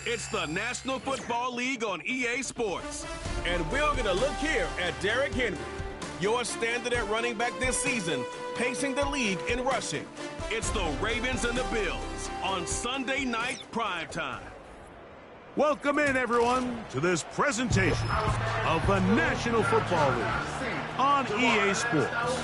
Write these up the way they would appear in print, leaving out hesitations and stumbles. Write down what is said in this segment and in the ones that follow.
It's the National Football League on EA Sports. And we're going to look here at Derrick Henry, your standard at running back this season, pacing the league in rushing. It's the Ravens and the Bills on Sunday night primetime. Welcome in, everyone, to this presentation of the National Football League on EA Sports.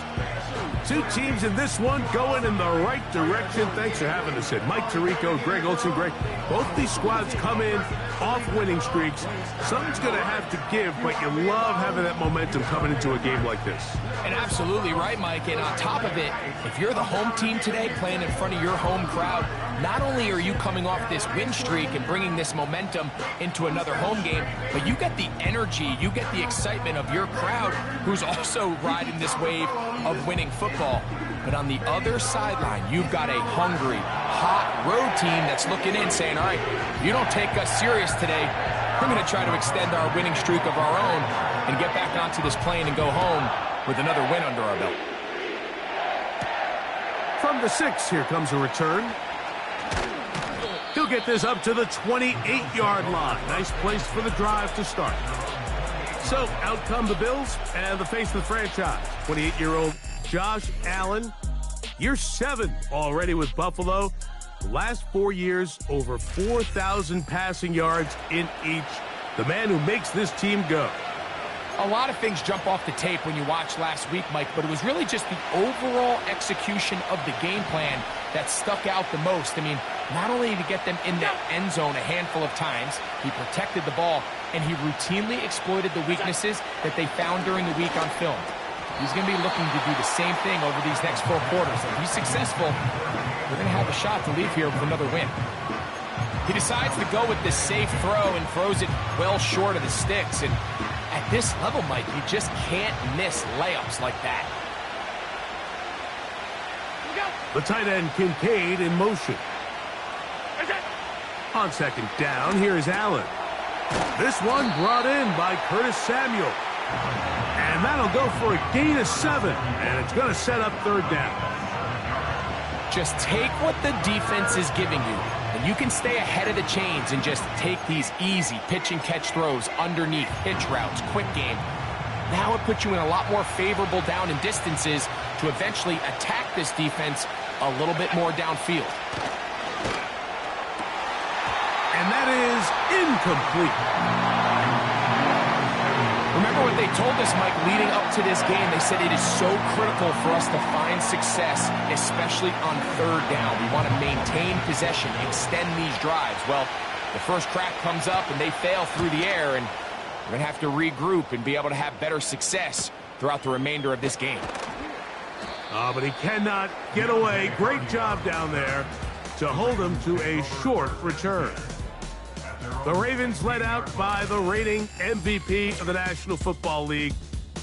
Two teams in this one going in the right direction. Thanks for having us in. Mike Tirico, Greg Olson. Greg, both these squads come in off winning streaks. Something's going to have to give, but you love having that momentum coming into a game like this. And absolutely right, Mike. And on top of it, if you're the home team today playing in front of your home crowd, not only are you coming off this win streak and bringing this momentum into another home game, but you get the energy, you get the excitement of your crowd who's also riding this wave of winning football. But on the other sideline, you've got a hungry, hot road team that's looking in saying, all right, if you don't take us serious today, we're going to try to extend our winning streak of our own and get back onto this plane and go home with another win under our belt. From the 6, here comes a return. He'll get this up to the 28-yard line. Nice place for the drive to start. So, out come the Bills and the face of the franchise. 28-year-old Josh Allen. Year 7 already with Buffalo. The last 4 years, over 4,000 passing yards in each. The man who makes this team go. A lot of things jump off the tape when you watch last week, Mike, but it was really just the overall execution of the game plan that stuck out the most. I mean, not only did he get them in the end zone a handful of times, he protected the ball, and he routinely exploited the weaknesses that they found during the week on film. He's going to be looking to do the same thing over these next 4 quarters. If he's successful, we're going to have a shot to leave here with another win. He decides to go with this safe throw and throws it well short of the sticks. And at this level, Mike, you just can't miss layups like that. The tight end Kincaid in motion. On second down, here's Allen. This one brought in by Curtis Samuel. And that'll go for a gain of 7. And it's going to set up 3rd down. Just take what the defense is giving you, and you can stay ahead of the chains and just take these easy pitch and catch throws underneath, hitch routes, quick game. Now it puts you in a lot more favorable down and distances to eventually attack this defense a little bit more downfield. And that is incomplete. Remember what they told us, Mike, leading up to this game. They said it is so critical for us to find success, especially on 3rd down. We want to maintain possession, extend these drives. Well, the first crack comes up and they fail through the air, and we're going to have to regroup and be able to have better success throughout the remainder of this game. But he cannot get away. Great job down there to hold him to a short return. The Ravens led out by the reigning MVP of the National Football League,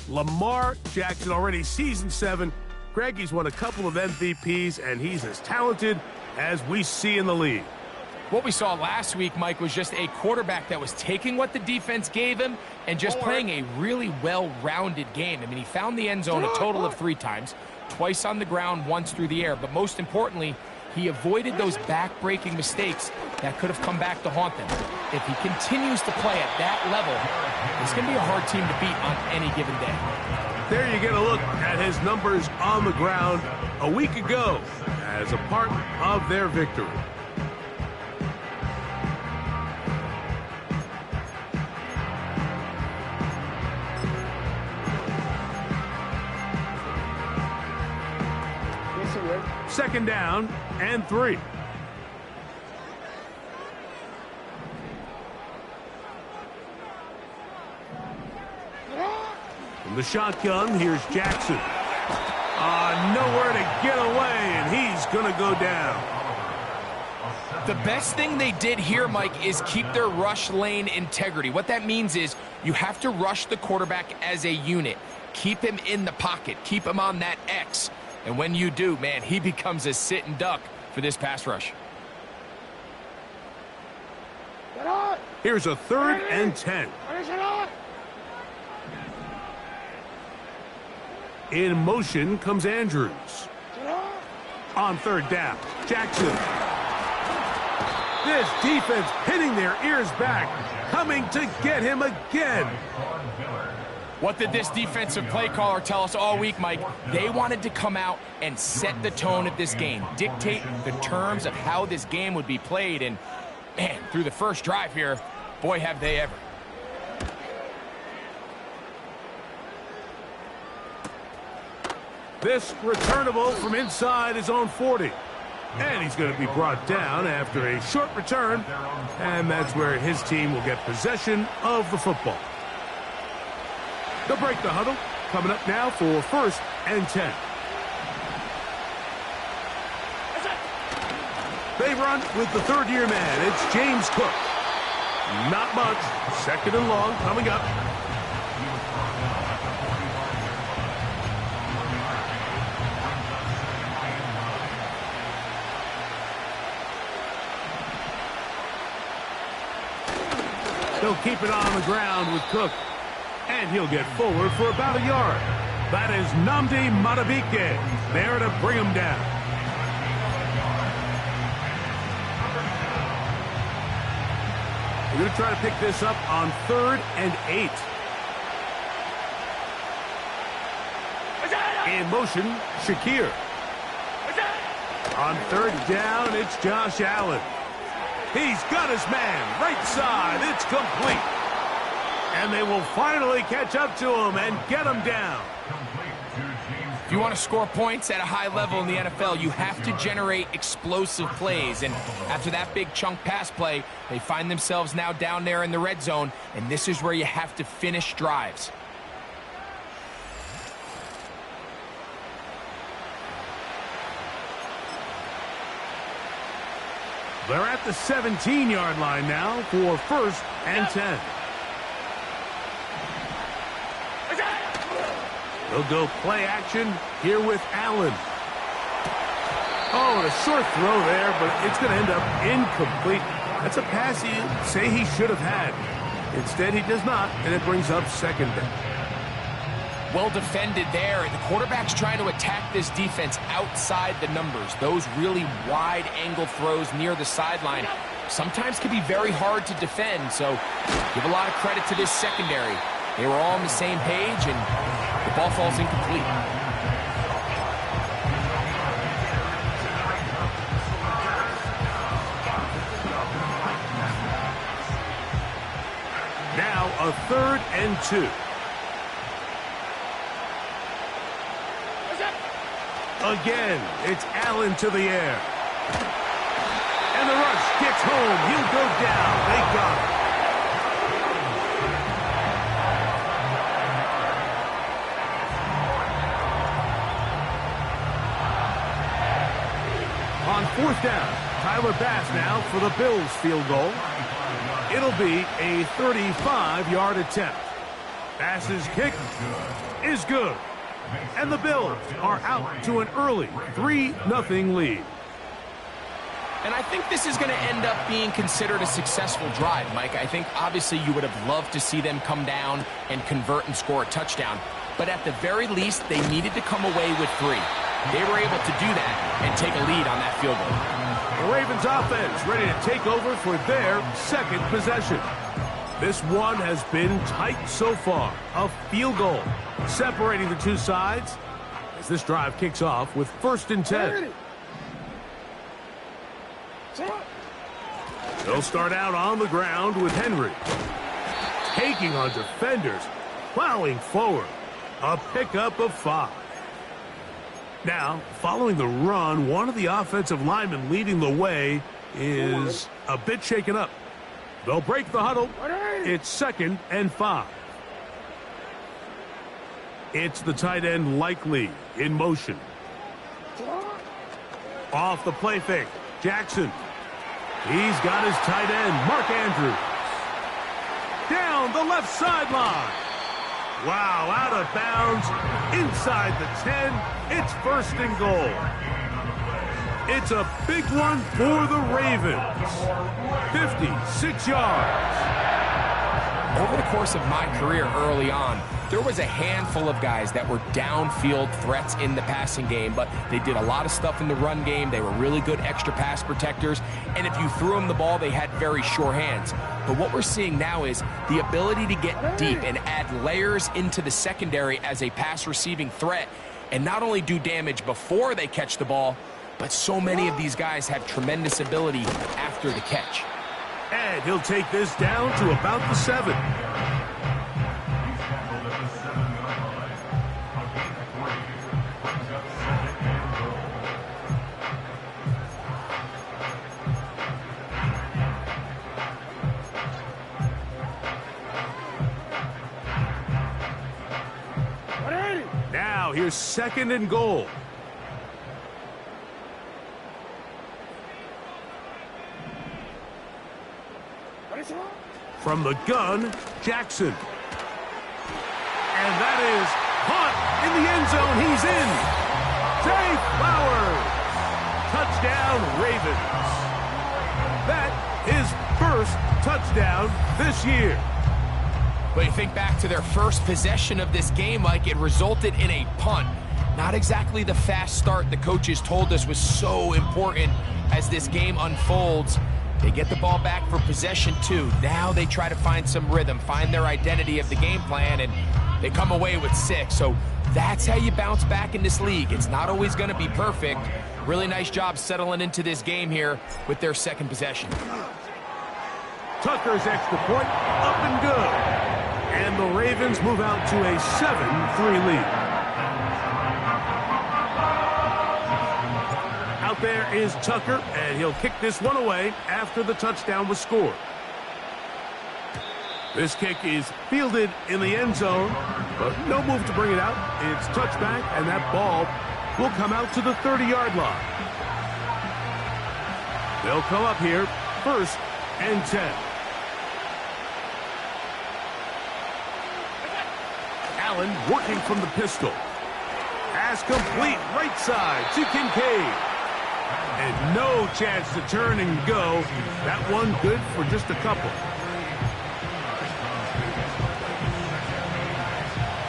Lamar Jackson, already season 7. Greg, he's won a couple of MVPs, and he's as talented as we see in the league. What we saw last week, Mike, was just a quarterback that was taking what the defense gave him and just playing a really well-rounded game. I mean, he found the end zone a total of 3 times, twice on the ground, once through the air. But most importantly, he avoided those back-breaking mistakes that could have come back to haunt them. If he continues to play at that level, it's going to be a hard team to beat on any given day. There you get a look at his numbers on the ground a week ago as a part of their victory. Second down and 3. From the shotgun, here's Jackson. Nowhere to get away, and he's going to go down. The best thing they did here, Mike, is keep their rush lane integrity. What that means is you have to rush the quarterback as a unit. Keep him in the pocket. Keep him on that X. And when you do, man, he becomes a sitting duck for this pass rush. Here's a 3rd and 10. In motion comes Andrews. On 3rd down, Jackson. This defense pinning their ears back, coming to get him again. What did this defensive play caller tell us all week, Mike? They wanted to come out and set the tone of this game, dictate the terms of how this game would be played, and man, through the first drive here, boy, have they ever. This returnable from inside his own 40. And he's going to be brought down after a short return. And that's where his team will get possession of the football. They'll break the huddle. Coming up now for 1st and 10. They run with the third-year man. It's James Cook. Not much. 2nd and long coming up. They'll keep it on the ground with Cook. And he'll get forward for about a yard. That is Nnamdi Madubuike there to bring him down. We're going to try to pick this up on 3rd and 8. In motion, Shakir. On 3rd down, it's Josh Allen. He's got his man, right side, it's complete. And they will finally catch up to him and get him down. If you want to score points at a high level in the NFL, you have to generate explosive plays. And after that big chunk pass play, they find themselves now down there in the red zone, and this is where you have to finish drives. They're at the 17-yard line now for 1st and 10. They'll go play action here with Allen. Oh, and a short throw there, but it's going to end up incomplete. That's a pass you say he should have had. Instead, he does not, and it brings up 2nd down. Well defended there. The quarterback's trying to attack this defense outside the numbers. Those really wide angle throws near the sideline sometimes can be very hard to defend, so give a lot of credit to this secondary. They were all on the same page, and the ball falls incomplete. Now a 3rd and 2. Again, it's Allen to the air. And the rush gets home. He'll go down. They got it. On 4th down, Tyler Bass now for the Bills field goal. It'll be a 35-yard attempt. Bass's kick is good. And the Bills are out to an early 3-0 lead. And I think this is going to end up being considered a successful drive, Mike. I think obviously you would have loved to see them come down and convert and score a touchdown. But at the very least, they needed to come away with 3. They were able to do that and take a lead on that field goal. The Ravens offense ready to take over for their 2nd possession. This one has been tight so far. A field goal separating the two sides as this drive kicks off with 1st and 10. They'll start out on the ground with Henry. Taking on defenders, plowing forward. A pickup of 5. Now, following the run, one of the offensive linemen leading the way is a bit shaken up. They'll break the huddle. It's 2nd and 5. It's the tight end Likely in motion. Off the play fake, Jackson. He's got his tight end, Mark Andrews. Down the left sideline. Wow, out of bounds, inside the 10. It's 1st and goal. It's a big one for the Ravens. 56 yards. Over the course of my career early on, there was a handful of guys that were downfield threats in the passing game, but they did a lot of stuff in the run game. They were really good extra pass protectors, and if you threw them the ball, they had very sure hands. But what we're seeing now is the ability to get deep and add layers into the secondary as a pass receiving threat, and not only do damage before they catch the ball, but so many of these guys have tremendous ability after the catch. And he'll take this down to about the 7. Now here's 2nd and goal. From the gun, Jackson. And that is caught in the end zone. He's in. Zay Flowers. Touchdown, Ravens. That is first touchdown this year. But you think back to their first possession of this game, Mike, it resulted in a punt. Not exactly the fast start the coaches told us was so important as this game unfolds. They get the ball back for possession 2. Now they try to find some rhythm, find their identity of the game plan, and they come away with 6. So that's how you bounce back in this league. It's not always going to be perfect. Really nice job settling into this game here with their 2nd possession. Tucker's extra point, up and good. And the Ravens move out to a 7-3 lead. Out there is Tucker, and he'll kick this one away after the touchdown was scored. This kick is fielded in the end zone, but no move to bring it out. It's touchback, and that ball will come out to the 30-yard line. They'll come up here, 1st and 10. Allen working from the pistol. Pass complete, right side to Kincaid. And no chance to turn and go. That one good for just a couple.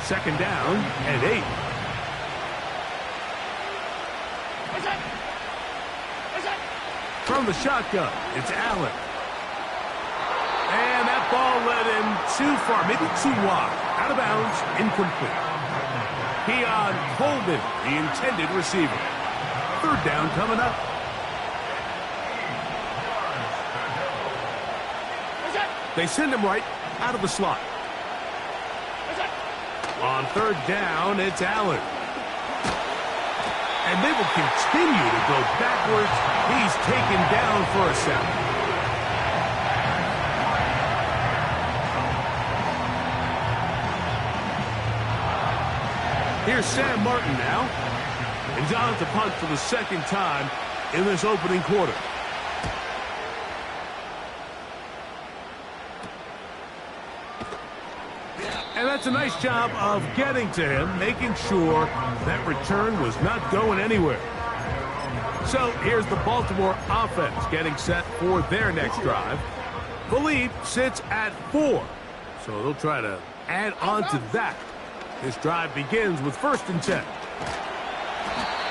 2nd down and 8. From the shotgun, it's Allen. And that ball led him too far, maybe too wide. Out of bounds, incomplete. Keon Coleman, the intended receiver. 3rd down coming up. They send him right out of the slot. On 3rd down, it's Allen. And they will continue to go backwards. He's taken down for a sack. Here's Sam Martin now. And he's on to punt for the 2nd time in this opening quarter. And that's a nice job of getting to him, making sure that return was not going anywhere. So here's the Baltimore offense getting set for their next drive. The lead sits at 4, so they'll try to add on to that. This drive begins with 1st and 10.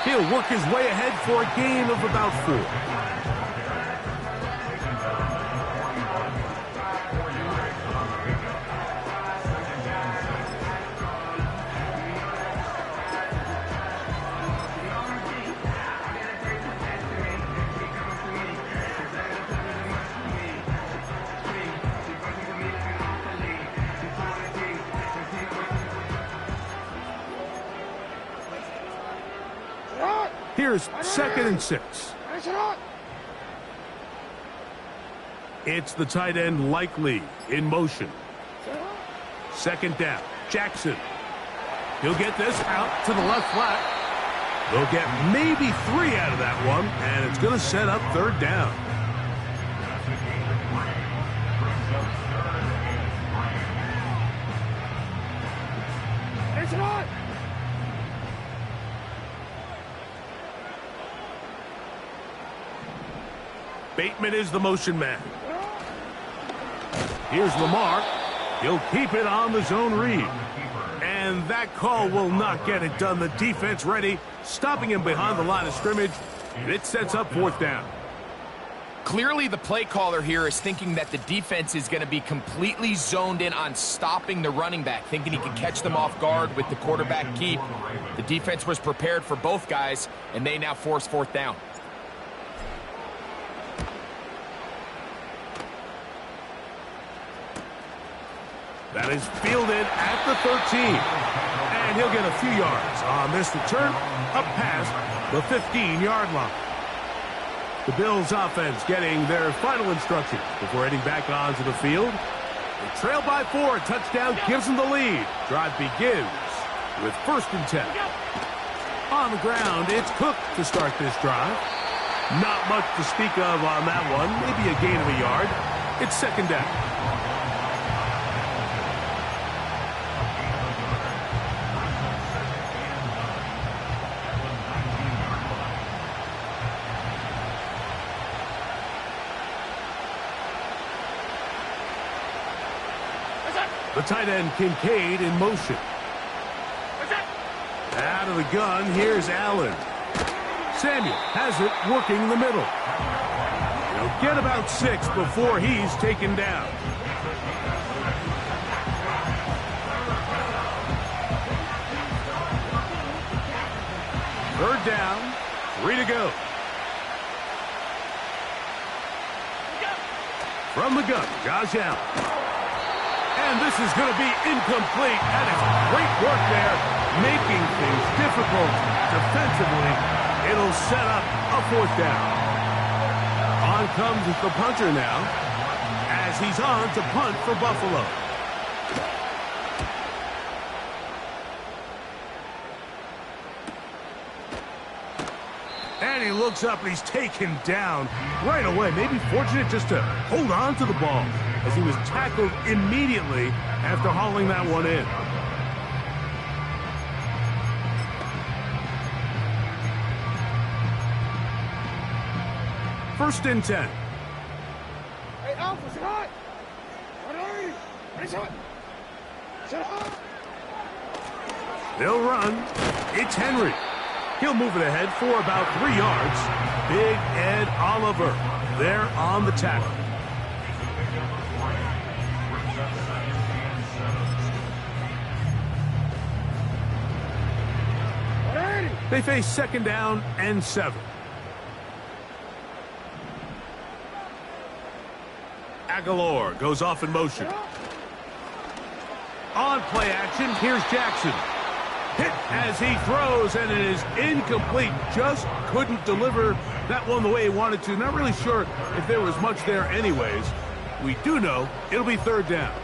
He'll work his way ahead for a gain of about 4. Here's 2nd and 6. It's the tight end Likely in motion. 2nd down. Jackson. He'll get this out to the left flat. They'll get maybe 3 out of that one, and it's going to set up 3rd down. Bateman is the motion man. Here's Lamar. He'll keep it on the zone read. And that call will not get it done. The defense ready, stopping him behind the line of scrimmage. And it sets up 4th down. Clearly, the play caller here is thinking that the defense is going to be completely zoned in on stopping the running back, thinking he can catch them off guard with the quarterback keep. The defense was prepared for both guys, and they now force 4th down. That is fielded at the 13. And he'll get a few yards on this return, up past the 15-yard line. The Bills offense getting their final instructions before heading back onto the field. They trail by 4. Touchdown gives them the lead. Drive begins with 1st and 10. On the ground, it's Cook to start this drive. Not much to speak of on that one. Maybe a gain of a yard. It's 2nd down. The tight end, Kincaid, in motion. Out of the gun, here's Allen. Samuel has it, working the middle. He'll get about 6 before he's taken down. Third down, 3 to go. From the gun, Josh Allen. And this is going to be incomplete. That is great work there, making things difficult defensively. It'll set up a 4th down. On comes the punter now, as he's on to punt for Buffalo. And he looks up and he's taken down right away. Maybe fortunate just to hold on to the ball, as he was tackled immediately after hauling that one in. First and 10. Hey, Alpha, sit hot! Sit hot! They'll run. It's Henry. He'll move it ahead for about 3 yards. Big Ed Oliver there on the tackle. They face 2nd down and 7. Aguilar goes off in motion. On play action, here's Jackson. Hit as he throws, and it is incomplete. Just couldn't deliver that one the way he wanted to. Not really sure if there was much there anyways. We do know it'll be 3rd down.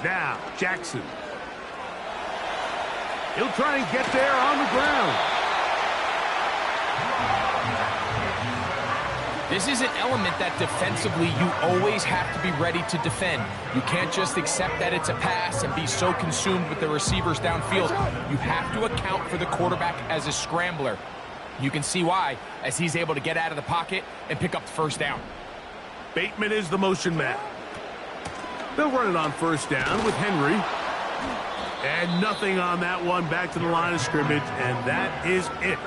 Now, Jackson. He'll try and get there on the ground. This is an element that defensively you always have to be ready to defend. You can't just accept that it's a pass and be so consumed with the receivers downfield. You have to account for the quarterback as a scrambler. You can see why, as he's able to get out of the pocket and pick up the 1st down. Bateman is the motion man. They'll run it on 1st down with Henry. And nothing on that one, back to the line of scrimmage, and that is it.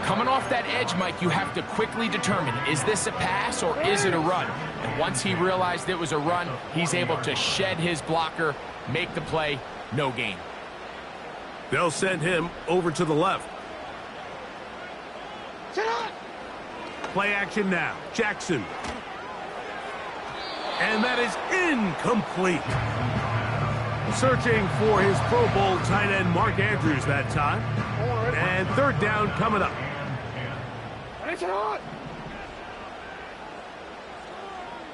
Coming off that edge, Mike, you have to quickly determine, is this a pass or is it a run? And once he realized it was a run, he's able to shed his blocker, make the play, no gain. They'll send him over to the left. Play action now. Jackson. And that is incomplete. Searching for his Pro Bowl tight end, Mark Andrews, that time. And 3rd down coming up.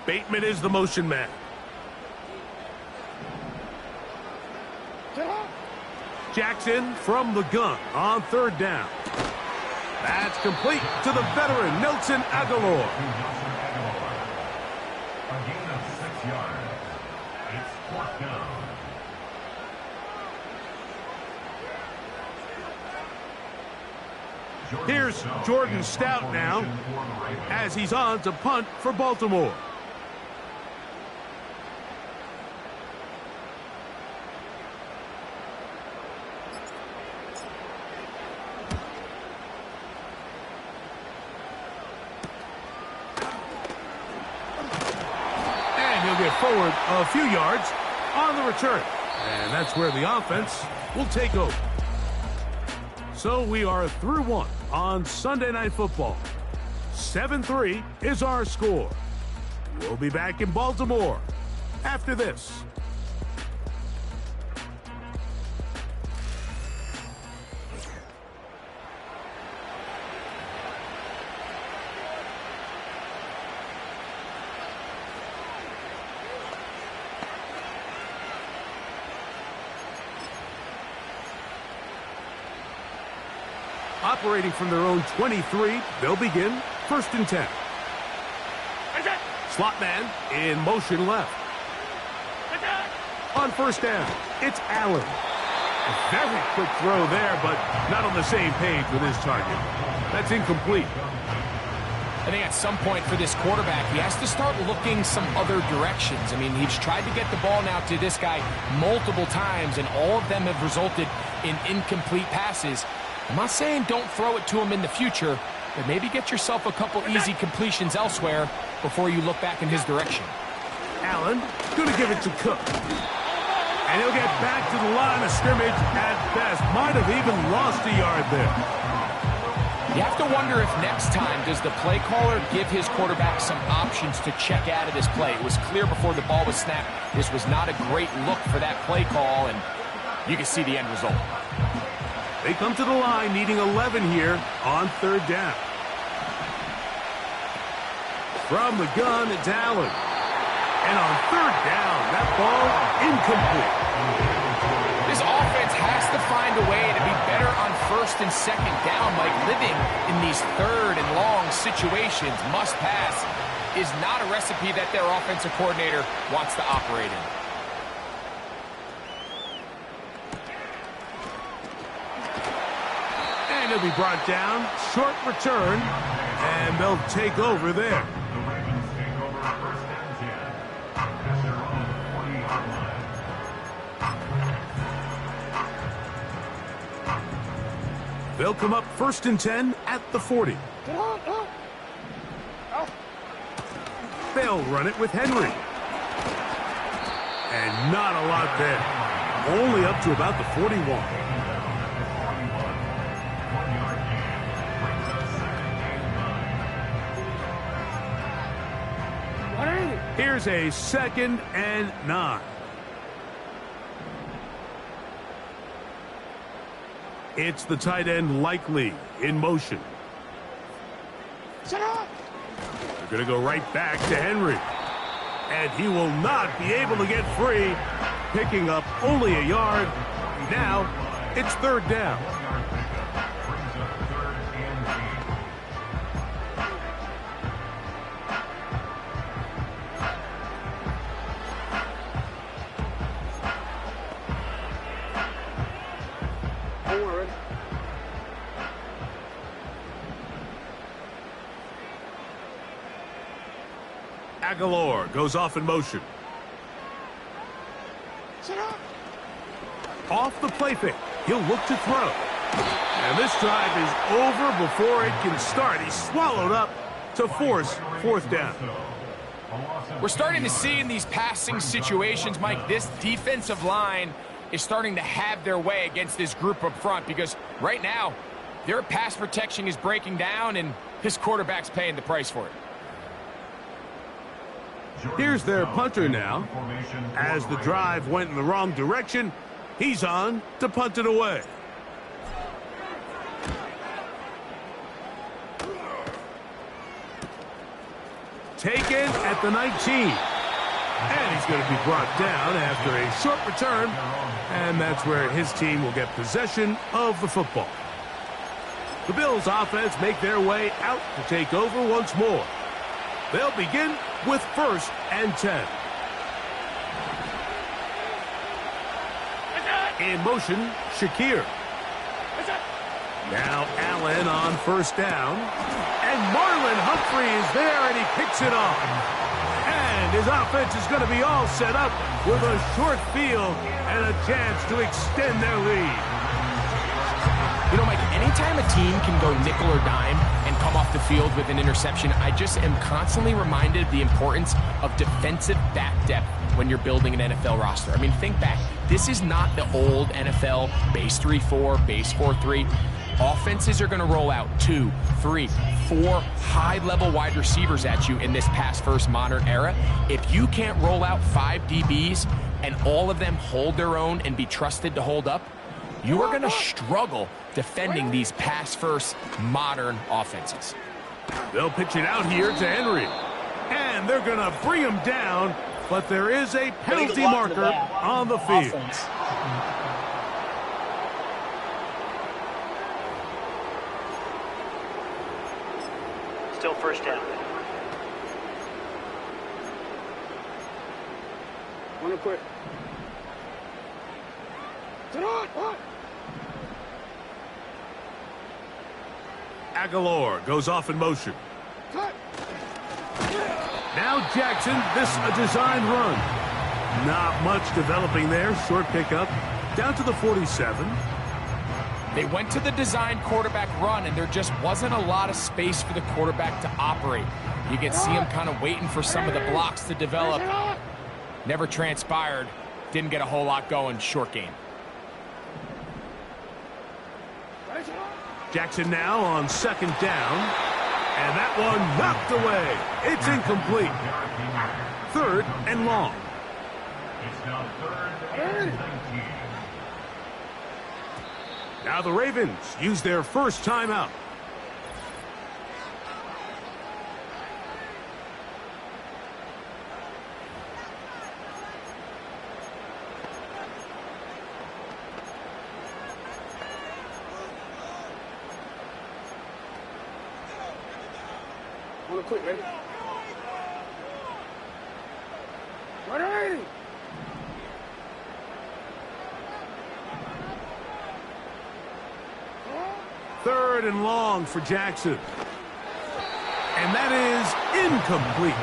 Bateman is the motion man. Jackson from the gun on 3rd down. That's complete to the veteran, Nelson Aguilar. A gain of 6 yards. It's 4th down. Here's Jordan Stout now as he's on to punt for Baltimore. And he'll get forward a few yards on the return. And that's where the offense will take over. So we are through one on Sunday Night Football. 7-3 is our score. We'll be back in Baltimore after this. Operating from their own 23, they'll begin 1st and 10. Slot man in motion left. On 1st down, it's Allen. A very quick throw there, but not on the same page with his target. That's incomplete. I think at some point for this quarterback, he has to start looking some other directions. I mean, he's tried to get the ball now to this guy multiple times, and all of them have resulted in incomplete passes. I'm not saying don't throw it to him in the future, but maybe get yourself a couple easy completions elsewhere before you look back in his direction. Allen going to give it to Cook. And he'll get back to the line of scrimmage at best. Might have even lost a yard there. You have to wonder if next time does the play caller give his quarterback some options to check out of this play. It was clear before the ball was snapped. This was not a great look for that play call, and you can see the end result. They come to the line needing 11 here on 3rd down. From the gun, it's Allen. And on 3rd down, that ball incomplete. This offense has to find a way to be better on 1st and 2nd down, like living in these 3rd and long situations. Must pass is not a recipe that their offensive coordinator wants to operate in. And he'll be brought down. Short return. And they'll take over there. The Ravens take over 1st and 10 at their own 40-yard line. They'll come up 1st and 10 at the 40. They'll run it with Henry. And not a lot there. Only up to about the 41. Here's a 2nd and 9. It's the tight end Likely in motion. They're going to go right back to Henry. And he will not be able to get free, picking up only a yard. Now it's 3rd down. Aguilar goes off in motion. Off the play fake. He'll look to throw. And this drive is over before it can start. He's swallowed up to force 4th down. We're starting to see in these passing situations, Mike, this defensive line is starting to have their way against this group up front because right now their pass protection is breaking down and his quarterback's paying the price for it. Here's their punter now. As the drive went in the wrong direction, he's on to punt it away. Taken at the 19. And he's going to be brought down after a short return. And that's where his team will get possession of the football. The Bills offense make their way out to take over once more. They'll begin with 1st and 10. In motion, Shakir. Now Allen on first down. And Marlon Humphrey is there, and he picks it off. And his offense is going to be all set up with a short field and a chance to extend their lead. You know, Mike, anytime a team can go nickel or dime and come off the field with an interception, I just am constantly reminded of the importance of defensive back depth when you're building an NFL roster. I mean, think back. This is not the old NFL base 3-4, base 4-3. Offenses are going to roll out 2, 3, 4 high-level wide receivers at you in this pass-first modern era. If you can't roll out 5 DBs and all of them hold their own and be trusted to hold up, you are going to struggle defending these pass-first modern offenses. They'll pitch it out here to Henry. And they're going to bring him down, but there is a penalty marker on the field. Offense. Still first down. Wanna quit. Sit on. Aguilar goes off in motion. Cut. Now Jackson, this a design run. Not much developing there. Short pickup. Down to the 47. They went to the design quarterback run, and there just wasn't a lot of space for the quarterback to operate. You can see him kind of waiting for some of the blocks to develop. Never transpired. Didn't get a whole lot going. Short game. Jackson now on second down. And that one knocked away. It's incomplete. 3rd and long. It's now 3rd and 19. Now the Ravens use their first timeout. Wanna quit, ready? Ready! 3rd and long for Jackson. And that is incomplete.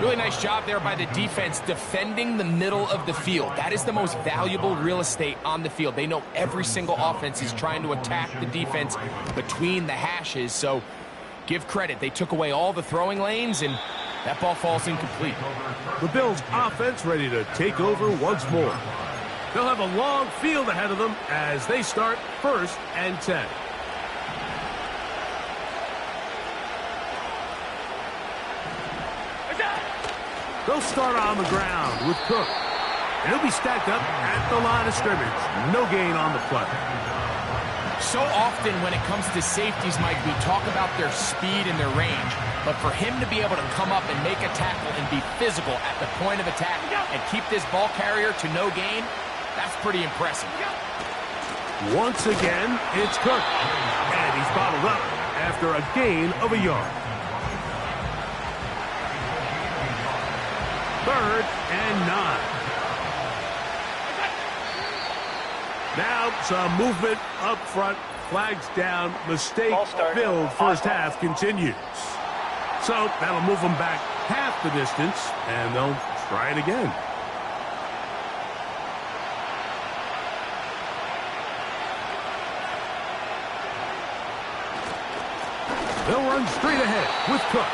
Really nice job there by the defense defending the middle of the field. That is the most valuable real estate on the field. They know every single offense is trying to attack the defense between the hashes, so give credit. They took away all the throwing lanes, and that ball falls incomplete. The Bills' offense ready to take over once more. They'll have a long field ahead of them as they start 1st and 10. They'll start on the ground with Cook. And he'll be stacked up at the line of scrimmage. No gain on the play. So often when it comes to safeties, Mike, we talk about their speed and their range. But for him to be able to come up and make a tackle and be physical at the point of attack and keep this ball carrier to no gain, that's pretty impressive. Once again, it's Cook. And he's bottled up after a gain of a yard. 3rd and 9. Now some movement up front. Flags down. Mistake. Build first half continues. So that'll move them back half the distance, and they'll try it again. They'll run straight ahead with Cook.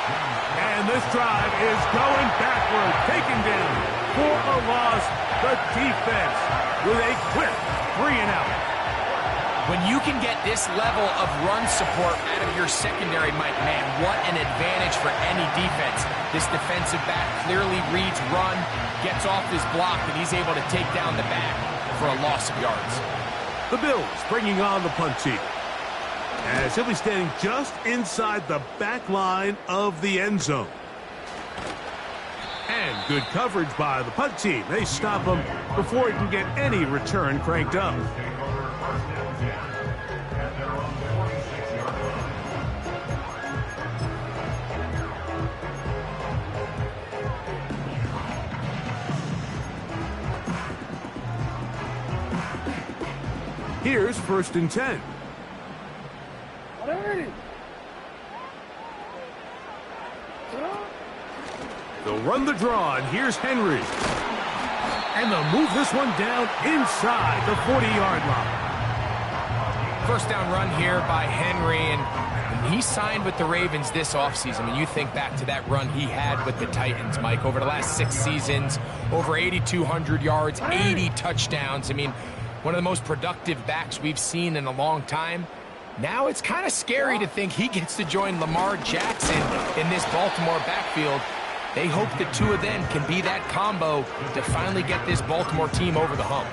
And this drive is going backward, taken down for a loss. The defense with a quick 3-and-out. When you can get this level of run support out of your secondary, Mike, man, what an advantage for any defense. This defensive back clearly reads run, gets off his block, and he's able to take down the back for a loss of yards. The Bills bringing on the punt team, as he'll be standing just inside the back line of the end zone. And good coverage by the punt team. They stop him before he can get any return cranked up. Here's 1st and 10. They'll run the draw, and here's Henry. And they'll move this one down inside the 40-yard line. First down run here by Henry, and he signed with the Ravens this offseason. When you think back to that run he had with the Titans, Mike, over the last 6 seasons, over 8,200 yards, 80 touchdowns. I mean, one of the most productive backs we've seen in a long time. Now it's kind of scary to think he gets to join Lamar Jackson in this Baltimore backfield. They hope the two of them can be that combo to finally get this Baltimore team over the hump.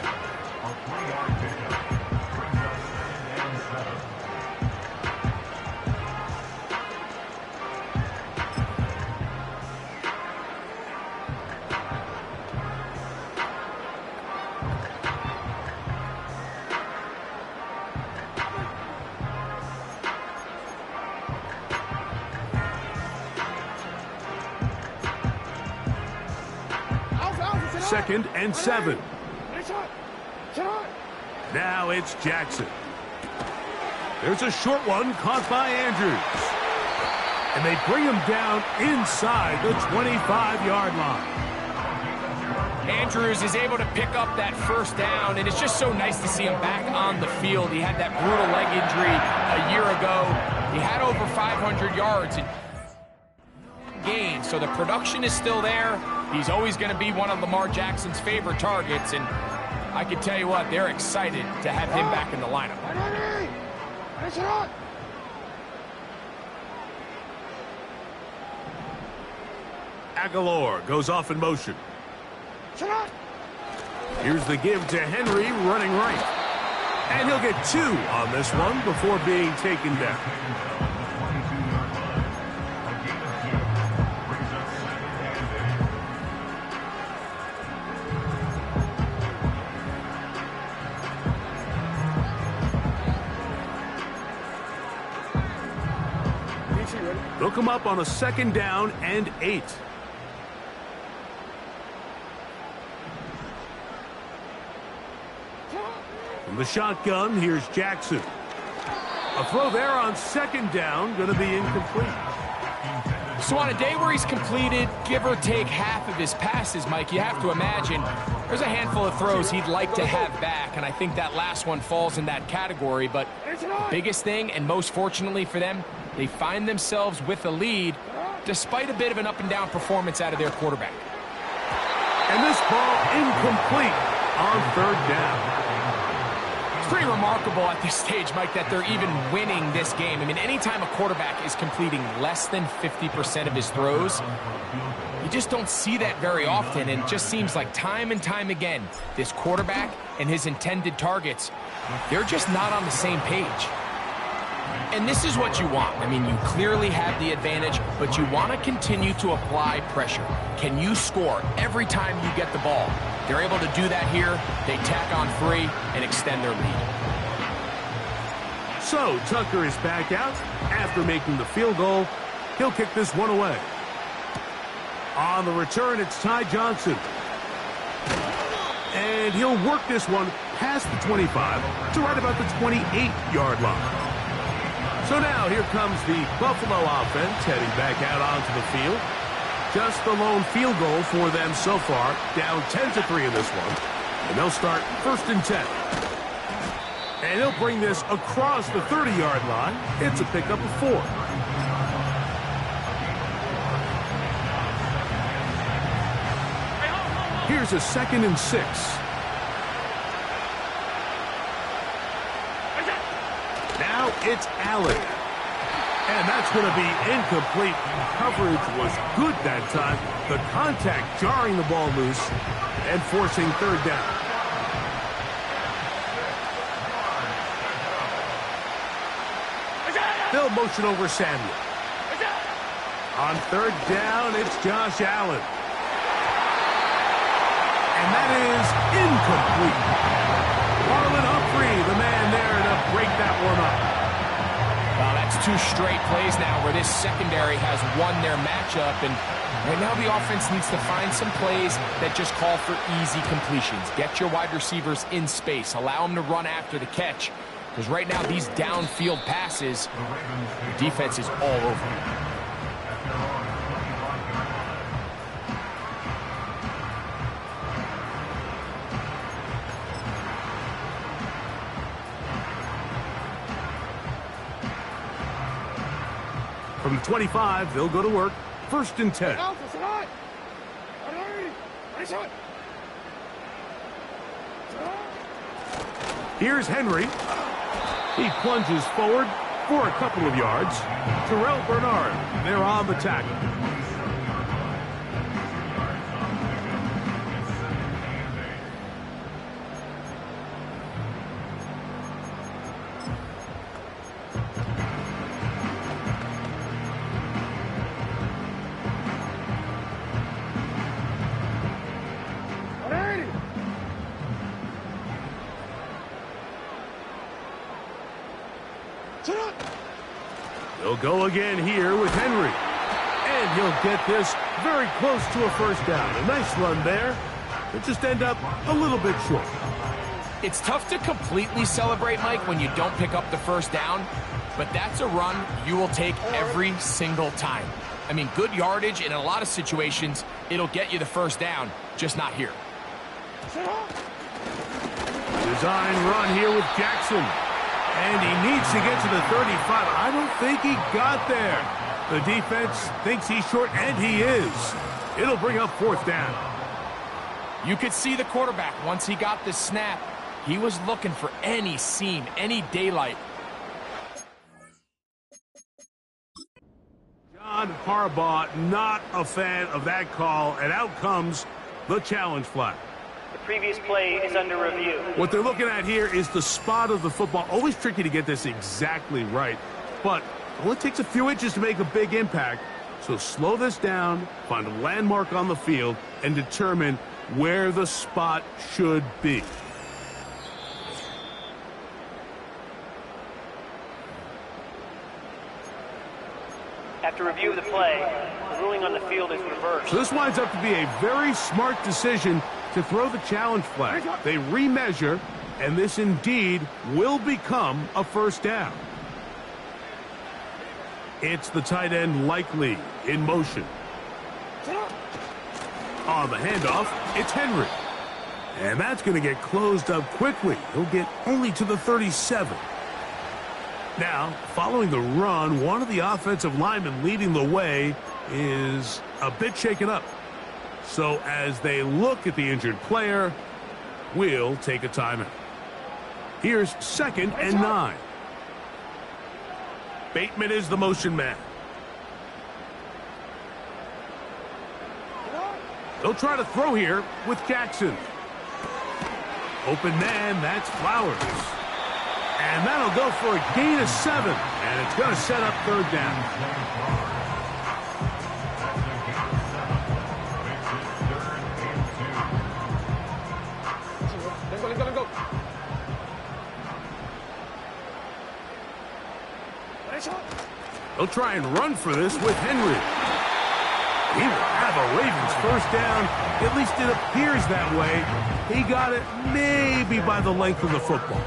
Second and 7. Now it's Jackson. There's a short one caught by Andrews. And they bring him down inside the 25-yard line. Andrews is able to pick up that first down, and it's just so nice to see him back on the field. He had that brutal leg injury a year ago. He had over 500 yards in game, so the production is still there. He's always going to be one of Lamar Jackson's favorite targets, and I can tell you what, they're excited to have him back in the lineup. Aguilar goes off in motion. Here's the give to Henry running right. And he'll get 2 on this one before being taken down. They'll come up on a 2nd down and 8. From the shotgun, here's Jackson. A throw there on 2nd down, going to be incomplete. So on a day where he's completed, give or take half of his passes, Mike, you have to imagine there's a handful of throws he'd like to have back, and I think that last one falls in that category. But the biggest thing, and most fortunately for them, they find themselves with a lead despite a bit of an up-and-down performance out of their quarterback. And this ball incomplete on 3rd down. It's pretty remarkable at this stage, Mike, that they're even winning this game. I mean, anytime a quarterback is completing less than 50% of his throws, you just don't see that very often, and it just seems like time and time again, this quarterback and his intended targets, they're just not on the same page. And this is what you want. I mean, you clearly have the advantage, but you want to continue to apply pressure. Can you score every time you get the ball? They're able to do that here. They tack on 3 and extend their lead. So Tucker is back out after making the field goal. He'll kick this one away. On the return, it's Ty Johnson. And he'll work this one past the 25 to right about the 28-yard line. So now here comes the Buffalo offense heading back out onto the field. Just the lone field goal for them so far, down 10-3 in this one. And they'll start 1st and 10. And he'll bring this across the 30-yard line. It's a pickup of 4. Here's a 2nd and 6. Now it's Allen. And that's going to be incomplete. Coverage was good that time. The contact jarring the ball loose and forcing 3rd down. They'll motion over Samuel. On 3rd down, it's Josh Allen. And that is incomplete. Marlon Humphrey, the man there to break that one up. Well, that's 2 straight plays now where this secondary has won their matchup, and right now the offense needs to find some plays that just call for easy completions. Get your wide receivers in space. Allow them to run after the catch, because right now these downfield passes, the defense is all over them. From the 25, they'll go to work. 1st and 10. Here's Henry. He plunges forward for a couple of yards. Terrell Bernard, they're on the tackle. He'll go again here with Henry. And he'll get this very close to a 1st down. A nice run there. He'll just end up a little bit short. It's tough to completely celebrate, Mike, when you don't pick up the 1st down, but that's a run you will take every single time. I mean, good yardage, and in a lot of situations, it'll get you the 1st down, just not here. Design run here with Jackson. And he needs to get to the 35. I don't think he got there. The defense thinks he's short, and he is. It'll bring up 4th down. You could see the quarterback, once he got the snap, he was looking for any seam, any daylight. John Harbaugh, not a fan of that call, and out comes the challenge flag. The previous play is under review. What they're looking at here is the spot of the football. Always tricky to get this exactly right, but it only takes a few inches to make a big impact. So slow this down, find a landmark on the field, and determine where the spot should be. After review of the play, the ruling on the field is reversed. So this winds up to be a very smart decision to throw the challenge flag. They remeasure, and this indeed will become a 1st down. It's the tight end likely in motion. On the handoff, it's Henry. And that's going to get closed up quickly. He'll get only to the 37. Now, following the run, one of the offensive linemen leading the way is a bit shaken up. So as they look at the injured player, we'll take a timeout. Here's 2nd and 9. Bateman is the motion man. They'll try to throw here with Jackson. Open man, that's Flowers. And that'll go for a gain of 7. And it's going to set up 3rd down. They'll try and run for this with Henry. He will have a Ravens 1st down. At least it appears that way. He got it maybe by the length of the football.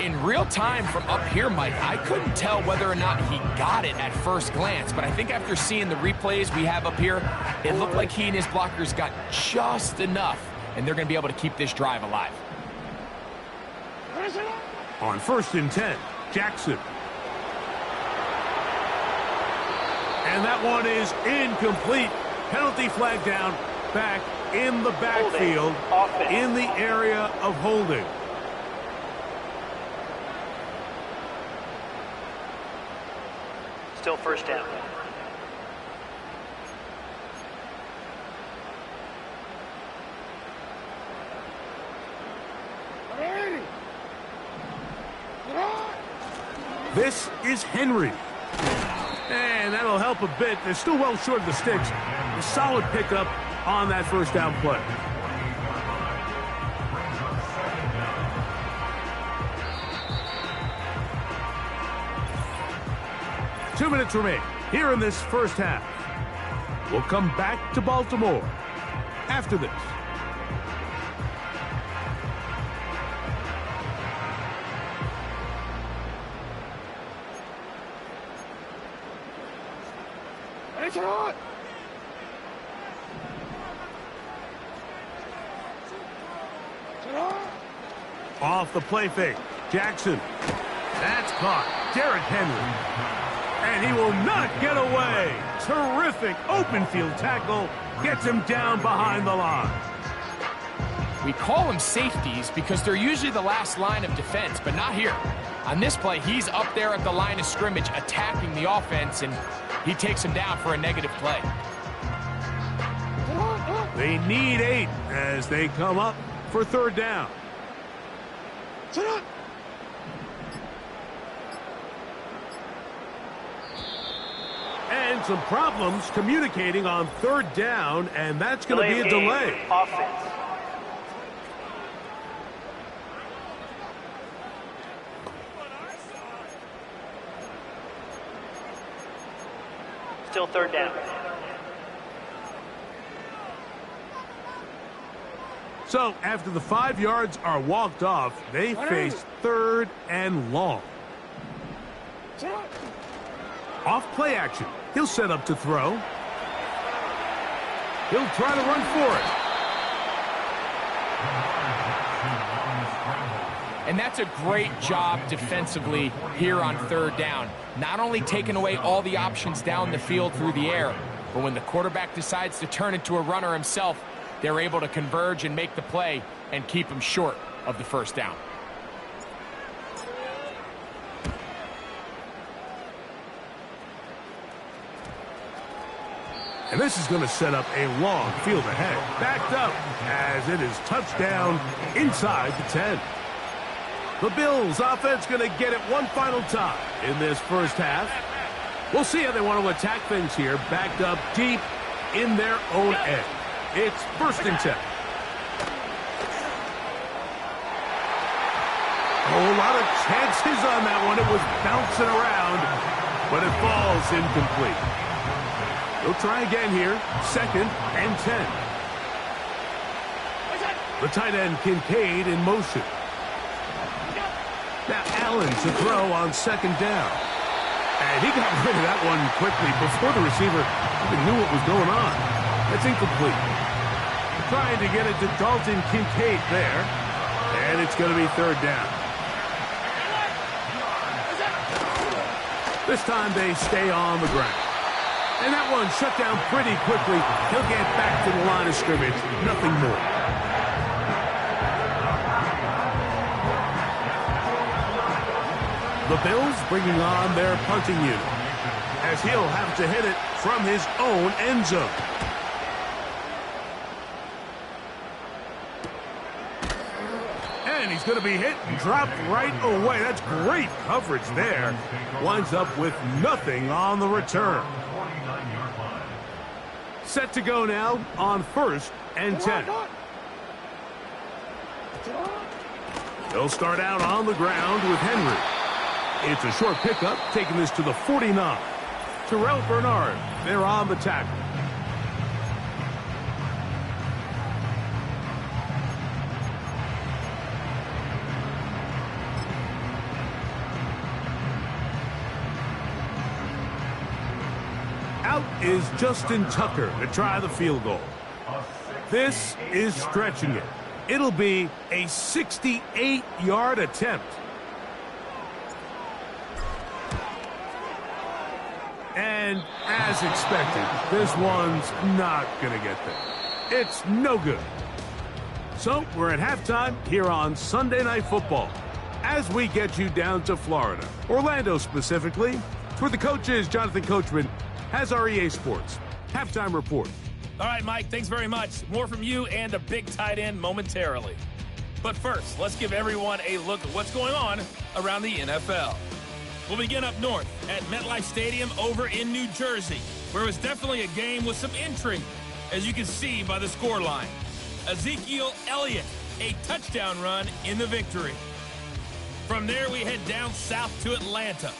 In real time from up here, Mike, I couldn't tell whether or not he got it at first glance, but I think after seeing the replays we have up here, it looked like he and his blockers got just enough, and they're going to be able to keep this drive alive. On 1st and 10, Jackson. And that one is incomplete. Penalty flag down, back in the backfield, in the area of holding. Still 1st down. This is Henry. And that'll help a bit. They're still well short of the sticks. A solid pickup on that 1st down play. 2 minutes remain here in this first half. We'll come back to Baltimore after this. It's hot. Off the play fake. Jackson. That's caught. Derrick Henry. And he will not get away. Terrific open field tackle. Gets him down behind the line. We call them safeties because they're usually the last line of defense, but not here. On this play, he's up there at the line of scrimmage attacking the offense, and he takes him down for a negative play. They need 8 as they come up for third down. And some problems communicating on third down, and that's going to be a delay. Offense. Still third down. So after the 5 yards are walked off, they face third and long. Off play action. He'll set up to throw. He'll try to run for it. And that's a great job defensively here on third down. Not only taking away all the options down the field through the air, but when the quarterback decides to turn into a runner himself, they're able to converge and make the play and keep him short of the first down. And this is going to set up a long field ahead. Backed up as it is touchdown inside the 10. The Bills offense going to get it one final time in this first half. We'll see how they want to attack things here. Backed up deep in their own end. It's 1st and 10. Oh, a lot of chances on that one. It was bouncing around, but it falls incomplete. They'll try again here. 2nd and 10. The tight end Kincaid in motion. Now Allen to throw on 2nd down. And he got rid of that one quickly before the receiver even knew what was going on. That's incomplete. Trying to get it to Dalton Kincaid there. And it's going to be 3rd down. This time they stay on the ground. And that one shut down pretty quickly. He'll get back to the line of scrimmage. Nothing more. The Bills bringing on their punting unit, as he'll have to hit it from his own end zone. And he's going to be hit and dropped right away. That's great coverage there. Winds up with nothing on the return. Set to go now on 1st and 10. They'll start out on the ground with Henry. It's a short pickup, taking this to the 49. Terrell Bernard, they're on the tackle. Out is Justin Tucker to try the field goal. This is stretching it. It'll be a 68-yard attempt. And as expected, this one's not going to get there. It's no good. So we're at halftime here on Sunday Night Football as we get you down to Florida, Orlando specifically, where the coach is, Jonathan Coachman, has our EA Sports halftime report. All right, Mike, thanks very much. More from you and a big tight end momentarily. But first, let's give everyone a look at what's going on around the NFL. We'll begin up north at MetLife Stadium over in New Jersey, where it was definitely a game with some intrigue, as you can see by the scoreline. Ezekiel Elliott, a touchdown run in the victory. From there, we head down south to Atlanta.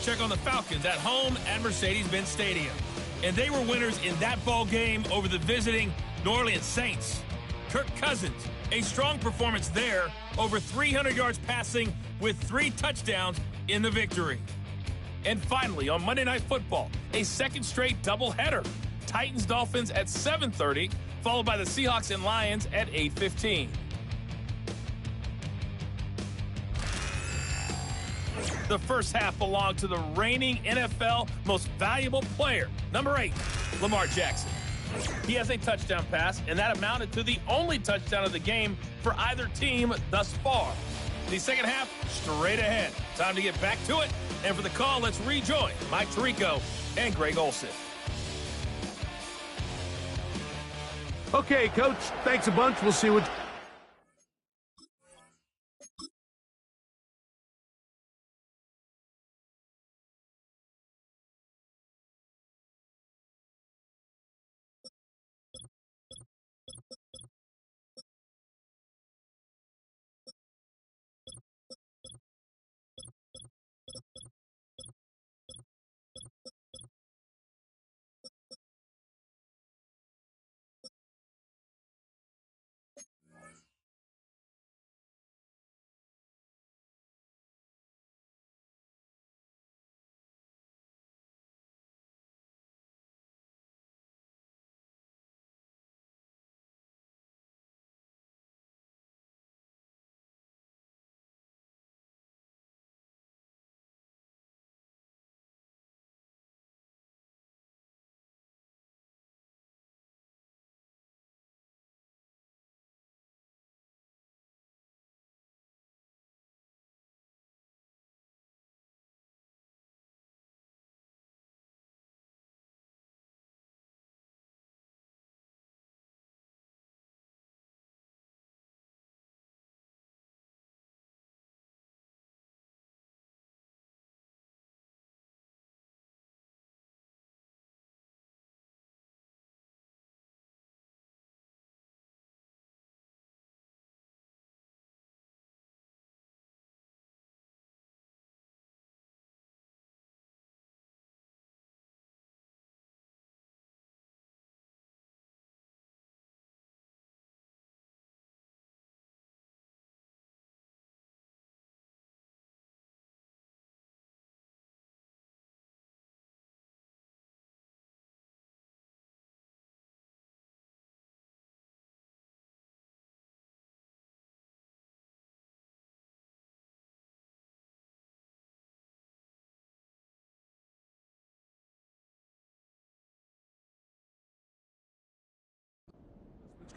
check on the Falcons at home at Mercedes-Benz Stadium. And they were winners in that ball game over the visiting New Orleans Saints. Kirk Cousins, a strong performance there, over 300 yards passing with 3 touchdowns in the victory. And finally, on Monday Night Football, a second straight doubleheader. Titans-Dolphins at 7:30, followed by the Seahawks and Lions at 8:15. The first half belonged to the reigning NFL most valuable player, number 8, Lamar Jackson. He has a touchdown pass, and that amounted to the only touchdown of the game for either team thus far. The second half, straight ahead. Time to get back to it. And for the call, let's rejoin Mike Tirico and Greg Olson. Okay, Coach, thanks a bunch. We'll see what...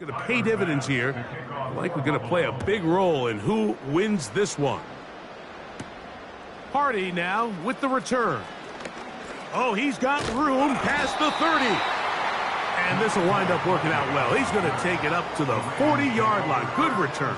It's going to pay dividends here. Likely going to play a big role in who wins this one. Hardy now with the return. Oh, he's got room past the 30. And this will wind up working out well. He's going to take it up to the 40-yard line. Good return.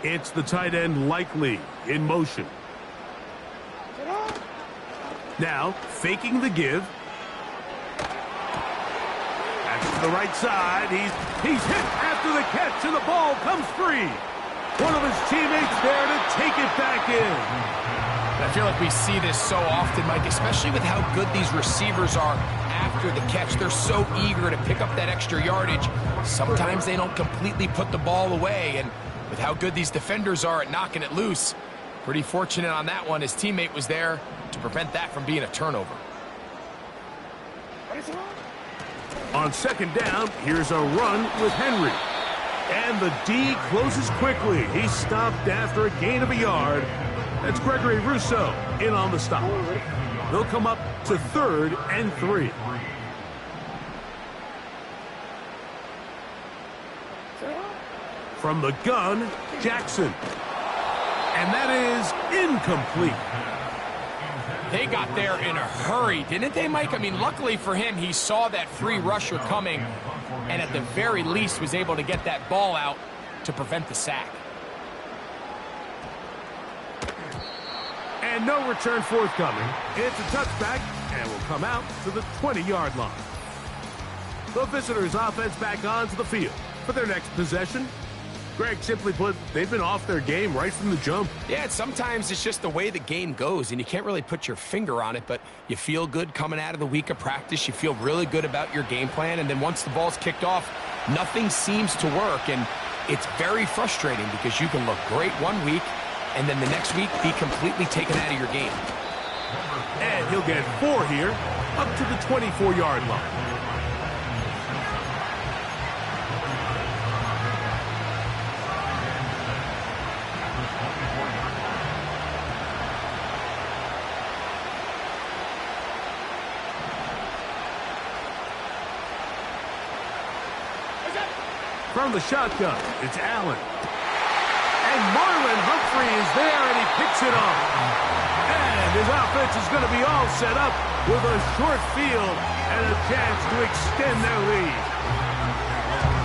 It's the tight end Likely in motion. Now, faking the give. That's to the right side. He's hit after the catch, and the ball comes free. One of his teammates there to take it back in. I feel like we see this so often, Mike, especially with how good these receivers are after the catch. They're so eager to pick up that extra yardage. Sometimes they don't completely put the ball away, and with how good these defenders are at knocking it loose, pretty fortunate on that one. His teammate was there to prevent that from being a turnover. On second down, here's a run with Henry. And the D closes quickly. He's stopped after a gain of a yard. That's Gregory Rousseau in on the stop. They'll come up to 3rd and 3. From the gun, Jackson. And that is incomplete. They got there in a hurry, didn't they, Mike? I mean, luckily for him, he saw that free rusher coming and at the very least was able to get that ball out to prevent the sack. And no return forthcoming. It's a touchback, and will come out to the 20-yard line. The visitors' offense back onto the field for their next possession. Greg, simply put, they've been off their game right from the jump. Yeah, sometimes it's just the way the game goes, and you can't really put your finger on it, but you feel good coming out of the week of practice. You feel really good about your game plan, and then once the ball's kicked off, nothing seems to work, and it's very frustrating because you can look great one week, and then the next week be completely taken out of your game. And he'll get 4 here, up to the 24-yard line. From the shotgun, it's Allen. And Marlon Humphrey is there, and he picks it off. And his offense is going to be all set up with a short field and a chance to extend their lead.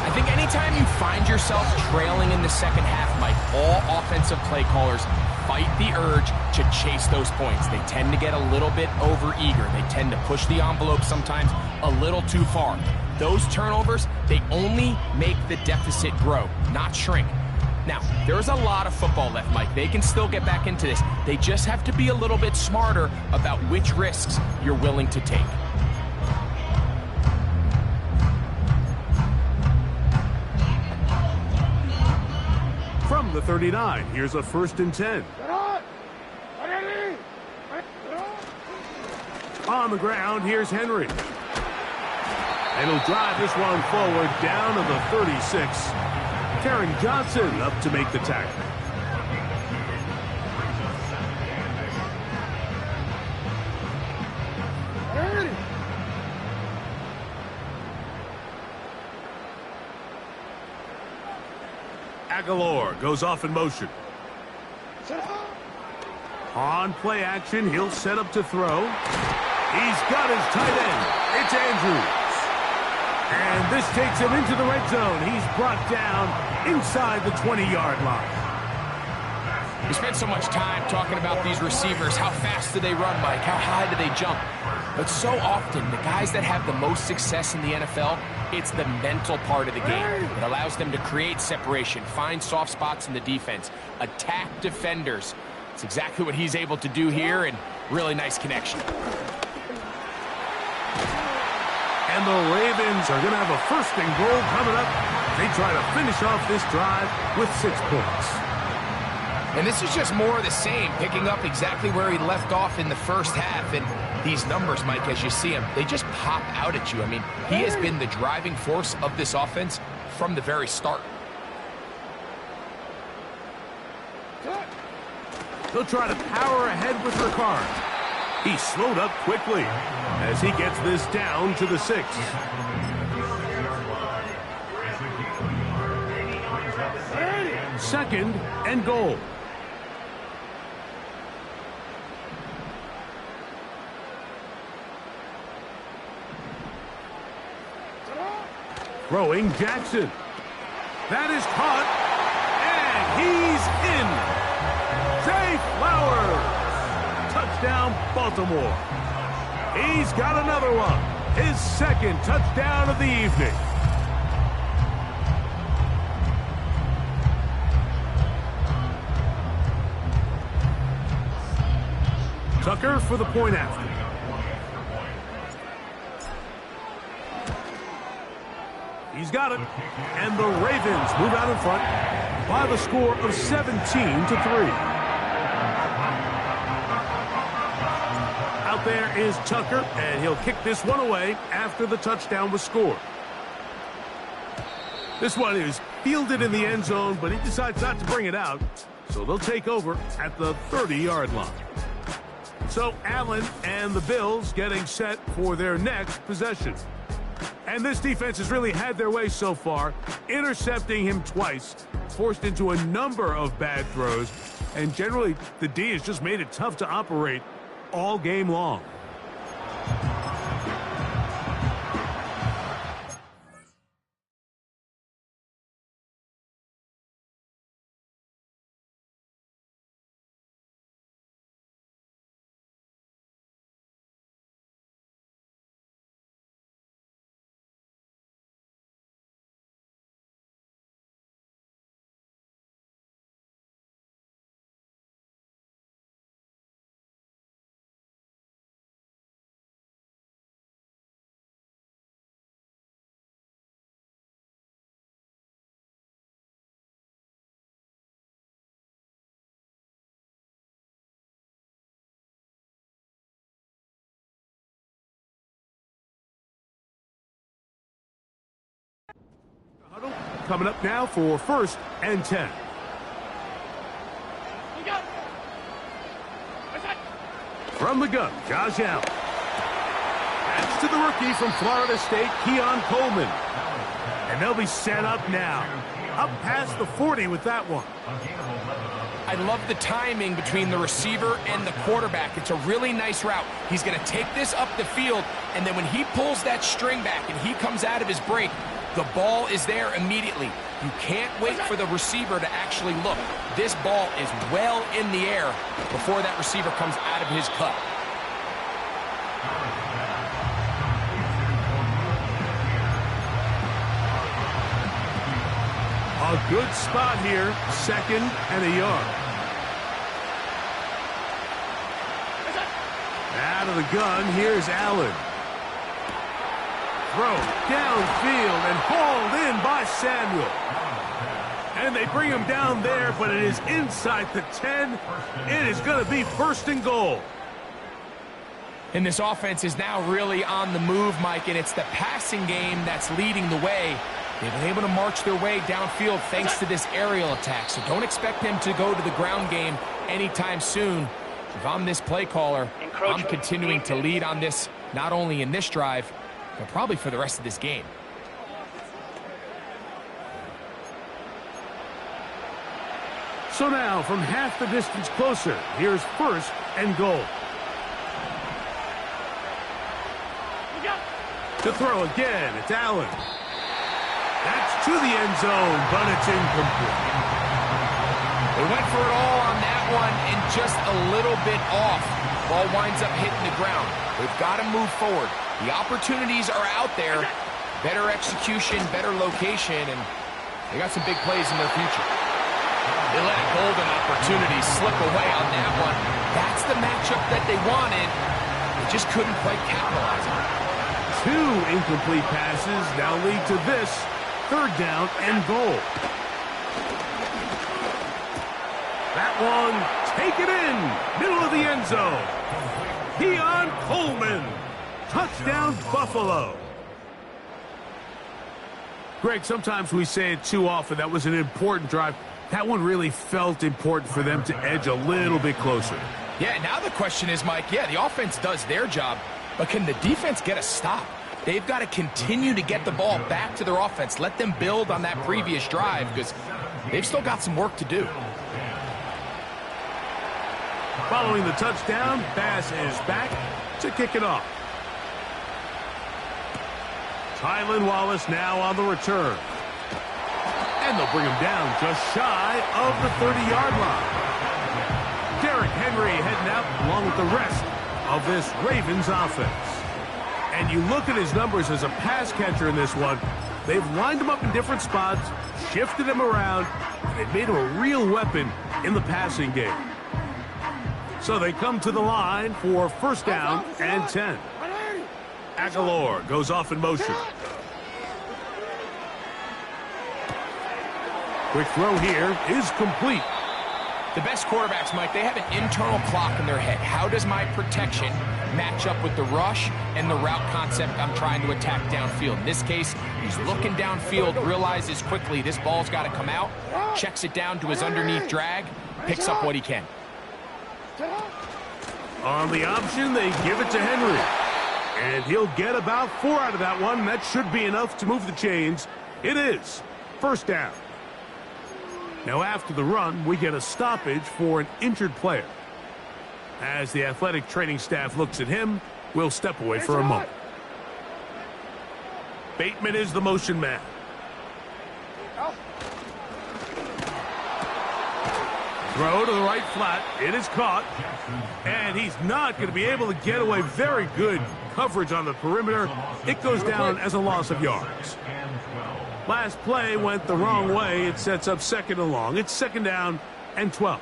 I think anytime you find yourself trailing in the second half, Mike, all offensive play callers fight the urge to chase those points. They tend to get a little bit over-eager. They tend to push the envelope sometimes a little too far. Those turnovers, they only make the deficit grow, not shrink. Now, there's a lot of football left, Mike. They can still get back into this. They just have to be a little bit smarter about which risks you're willing to take. From the 39, here's a 1st and 10. On the ground, here's Henry. And he'll drive this one forward down to the 36. Karen Johnson up to make the tackle. Aguilar goes off in motion. On play action, he'll set up to throw. He's got his tight end. It's Andrews. And this takes him into the red zone. He's brought down inside the 20-yard line. We spent so much time talking about these receivers. How fast do they run, Mike? How high do they jump? But so often, the guys that have the most success in the NFL, it's the mental part of the game. It allows them to create separation, find soft spots in the defense, attack defenders. It's exactly what he's able to do here, and really nice connection. And the Ravens are going to have a 1st and goal coming up. They try to finish off this drive with 6 points. And this is just more of the same, picking up exactly where he left off in the first half. And these numbers, Mike, as you see him, they just pop out at you. I mean, he has been the driving force of this offense from the very start. He'll try to power ahead with Ricard. He slowed up quickly as he gets this down to the 6. 2nd and goal. Throwing Jackson. That is caught, and he's in. Zay Flowers. Touchdown, Baltimore. He's got another one. His 2nd touchdown of the evening. Tucker for the point after. He's got it. And the Ravens move out in front by the score of 17-3. Out there is Tucker, and he'll kick this one away after the touchdown was scored. This one is fielded in the end zone, but he decides not to bring it out, so they'll take over at the 30-yard line. So Allen and the Bills getting set for their next possession. And this defense has really had their way so far, intercepting him twice, forced into a number of bad throws, and generally the D has just made it tough to operate all game long. coming up now for 1st and 10. From the gun, Josh Allen. That's to the rookie from Florida State, Keon Coleman. And they'll be set up now. Up past the 40 with that one. I love the timing between the receiver and the quarterback. It's a really nice route. He's going to take this up the field, and then when he pulls that string back and he comes out of his break, the ball is there immediately. You can't wait for the receiver to actually look. This ball is well in the air before that receiver comes out of his cut. A good spot here, 2nd and a yard. Out of the gun, here's Allen. Throw downfield and hauled in by Samuel. And they bring him down there, but it is inside the 10. It is going to be 1st and goal. And this offense is now really on the move, Mike, and it's the passing game that's leading the way. They've been able to march their way downfield thanks to this aerial attack, so don't expect them to go to the ground game anytime soon. If I'm this play caller, I'm continuing to lead on this, not only in this drive, but probably for the rest of this game. So now, from half the distance closer, here's 1st and goal. To throw again, it's Allen. That's to the end zone, but it's incomplete. They went for it all on that one and just a little bit off. Ball winds up hitting the ground. They've got to move forward. The opportunities are out there. Better execution, better location, and they got some big plays in their future. They let a golden opportunity slip away on that one. That's the matchup that they wanted. They just couldn't quite capitalize on it. 2 incomplete passes now lead to this 3rd down and goal. That one, take it in, middle of the end zone. Keon Coleman, touchdown Buffalo. Greg, sometimes we say it too often. That was an important drive. That one really felt important for them to edge a little bit closer. Yeah, now the question is, Mike, yeah, the offense does their job, but can the defense get a stop? They've got to continue to get the ball back to their offense. Let them build on that previous drive because they've still got some work to do. Following the touchdown, Bass is back to kick it off. Tylan Wallace now on the return. And they'll bring him down just shy of the 30-yard line. Derrick Henry heading out along with the rest of this Ravens offense. And you look at his numbers as a pass catcher in this one. They've lined him up in different spots, shifted him around, and they've made him a real weapon in the passing game. So they come to the line for 1st down and 10. Aguilar goes off in motion. Quick throw here is complete. The best quarterbacks, Mike, they have an internal clock in their head. How does my protection match up with the rush and the route concept I'm trying to attack downfield? In this case, he's looking downfield, realizes quickly this ball's got to come out, checks it down to his underneath drag, picks up what he can. On the option, they give it to Henry. And he'll get about 4 out of that one. That should be enough to move the chains. It is 1st down. Now after the run, we get a stoppage for an injured player. As the athletic training staff looks at him, we'll step away for a moment. Bateman is the motion man. Throw to the right flat. It is caught. And he's not going to be able to get away. Very good coverage on the perimeter. It goes down as a loss of yards. Last play went the wrong way. It sets up 2nd and long. It's 2nd down and 12.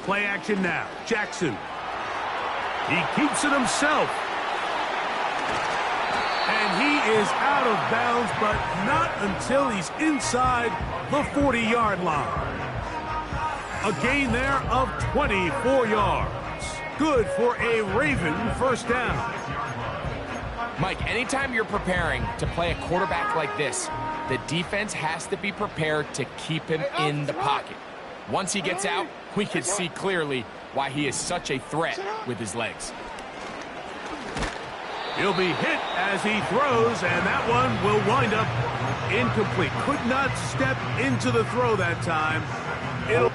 Play action now. Jackson. He keeps it himself. And he is out of bounds, but not until he's inside the 40-yard line. A gain there of 24 yards. Good for a Raven 1st down. Mike, anytime you're preparing to play a quarterback like this, the defense has to be prepared to keep him in the pocket. Once he gets out, we can see clearly why he is such a threat with his legs. He'll be hit as he throws, and that one will wind up incomplete. Could not step into the throw that time. It'll...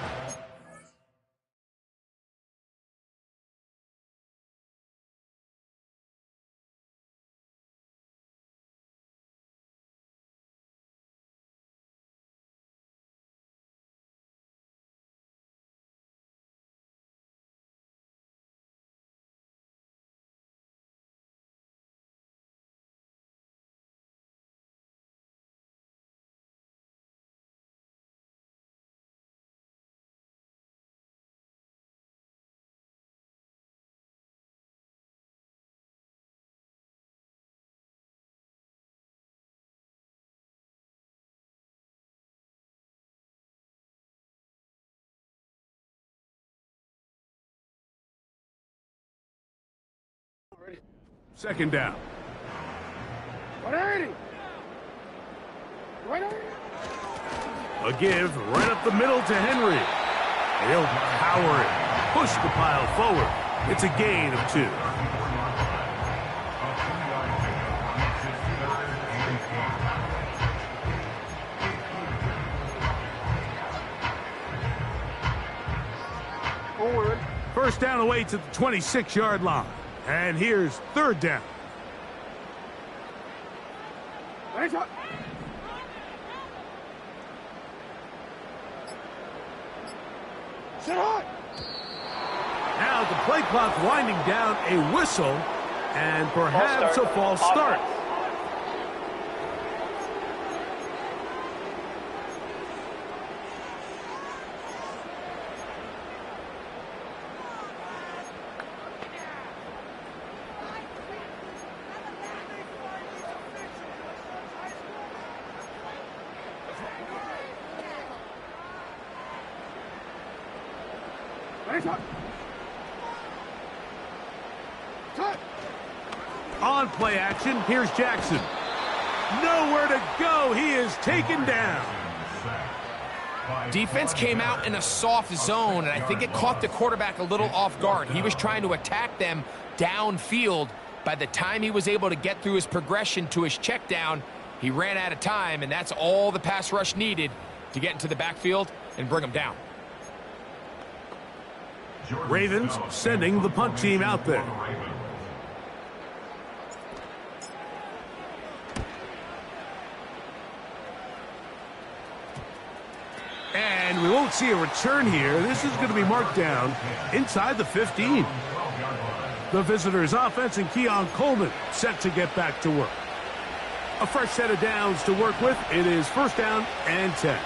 Second down. A give right up the middle to Henry. He'll power it. Push the pile forward. It's a gain of 2. Forward. First down away to the 26-yard line. And here's third down. Now the play clock winding down, a whistle, and perhaps a false start. On play action, here's Jackson. Nowhere to go. He is taken down. Defense came out in a soft zone, and I think it caught the quarterback a little off guard. He was trying to attack them downfield. By the time he was able to get through his progression to his check down, he ran out of time, and that's all the pass rush needed to get into the backfield and bring him down. Ravens sending the punt team out there. And we won't see a return here. This is going to be marked down inside the 15. The visitors' offense and Keon Coleman set to get back to work. A fresh set of downs to work with. It is first down and 10.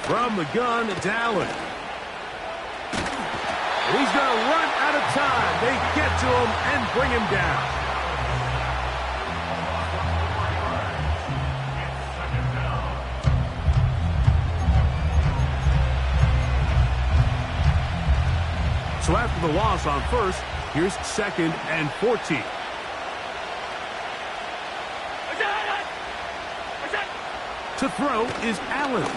From the gun, it's Allen. He's going to run out of time. They get to him and bring him down. So after the loss on first, here's second and 14. To throw is Allen.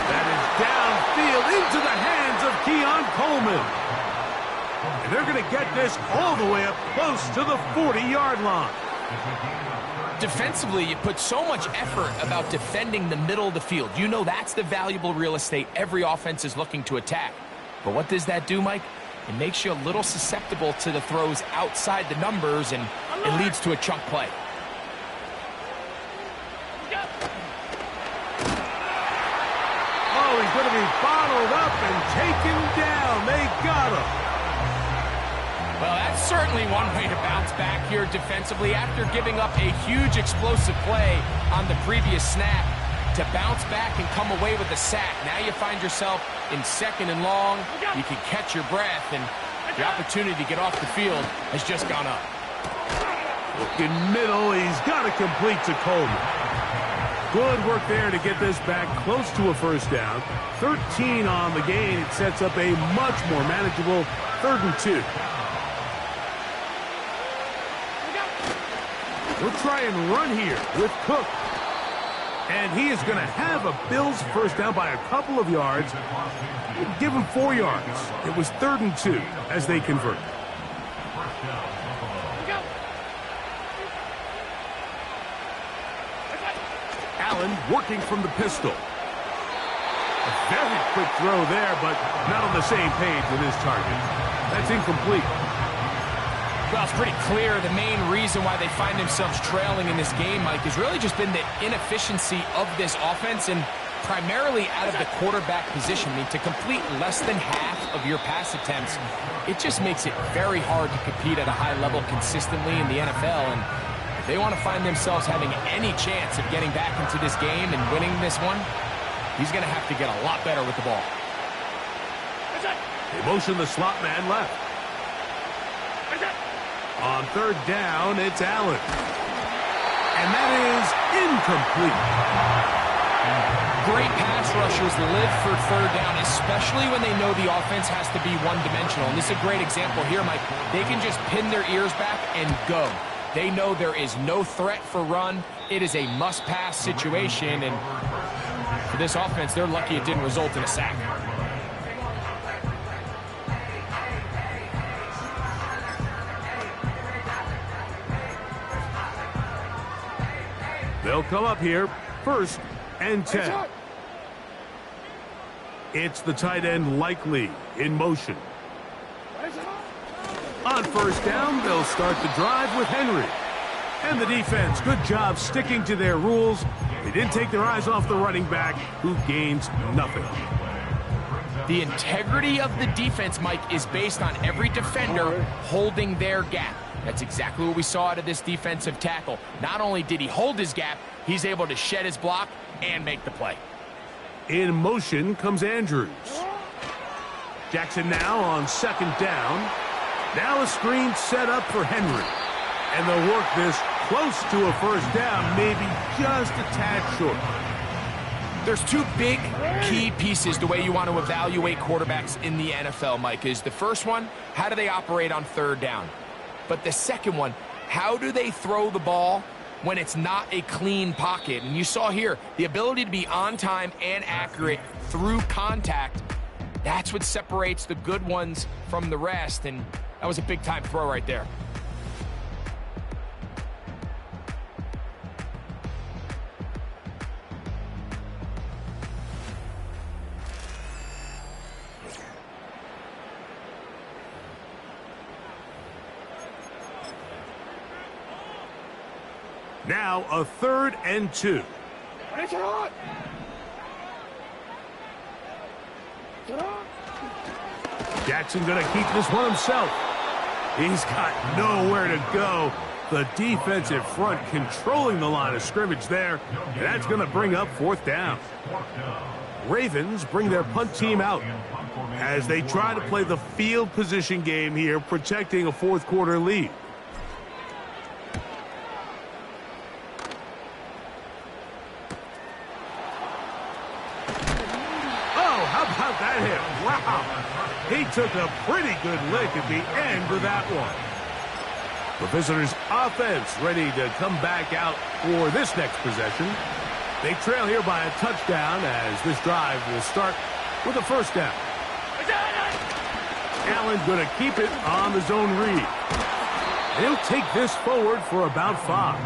That is downfield into the hands of Keon Coleman. And they're going to get this all the way up close to the 40-yard line. Defensively, you put so much effort about defending the middle of the field. You know that's the valuable real estate every offense is looking to attack. But what does that do, Mike? It makes you a little susceptible to the throws outside the numbers, and it leads to a chunk play. Oh, he's going to be bottled up and taken down. They got him. Well, that's certainly one way to bounce back here defensively. After giving up a huge explosive play on the previous snap, to bounce back and come away with a sack. Now you find yourself in second and long. You can catch your breath, and the opportunity to get off the field has just gone up. Looking middle, he's got to complete to Coleman. Good work there to get this back close to a first down. 13 on the gain. It sets up a much more manageable 3rd and 2. We'll try and run here with Cook. And he is going to have a Bills first down by a couple of yards. Give him 4 yards. It was 3rd and 2 as they convert. Allen working from the pistol. A very quick throw there, but not on the same page with his target. That's incomplete. Well, it's pretty clear the main reason why they find themselves trailing in this game, Mike, has really just been the inefficiency of this offense and primarily out of the quarterback position. I mean, to complete less than half of your pass attempts, it just makes it very hard to compete at a high level consistently in the NFL. And if they want to find themselves having any chance of getting back into this game and winning this one, he's going to have to get a lot better with the ball. They motion the slot man left. On 3rd down, it's Allen. And that is incomplete. Great pass rushers live for 3rd down, especially when they know the offense has to be one-dimensional. And this is a great example here, Mike. They can just pin their ears back and go. They know there is no threat for run. It is a must-pass situation. And for this offense, they're lucky it didn't result in a sack. They'll come up here, 1st and 10. It's the tight end Likely in motion. On 1st down, they'll start the drive with Henry. And the defense, good job sticking to their rules. They didn't take their eyes off the running back, who gains nothing. The integrity of the defense, Mike, is based on every defender holding their gap. That's exactly what we saw out of this defensive tackle. Not only did he hold his gap, he's able to shed his block and make the play. In motion comes Andrews. Jackson now on 2nd down. Now a screen set up for Henry. And they'll work this close to a 1st down, maybe just a tad short. There's 2 big key pieces the way you want to evaluate quarterbacks in the NFL, Mike. Is the first one, how do they operate on 3rd down? But the second one, how do they throw the ball when it's not a clean pocket? And you saw here, the ability to be on time and accurate through contact, that's what separates the good ones from the rest. And that was a big-time throw right there. Now a 3rd and 2. Jackson going to keep this one himself. He's got nowhere to go. The defensive front controlling the line of scrimmage there. And that's going to bring up 4th down. Ravens bring their punt team out as they try to play the field position game here, protecting a 4th quarter lead. That hit. Wow. He took a pretty good lick at the end of that one. The visitors' offense ready to come back out for this next possession. They trail here by a touchdown as this drive will start with a 1st down. Allen going to keep it on the zone read. He'll take this forward for about 5.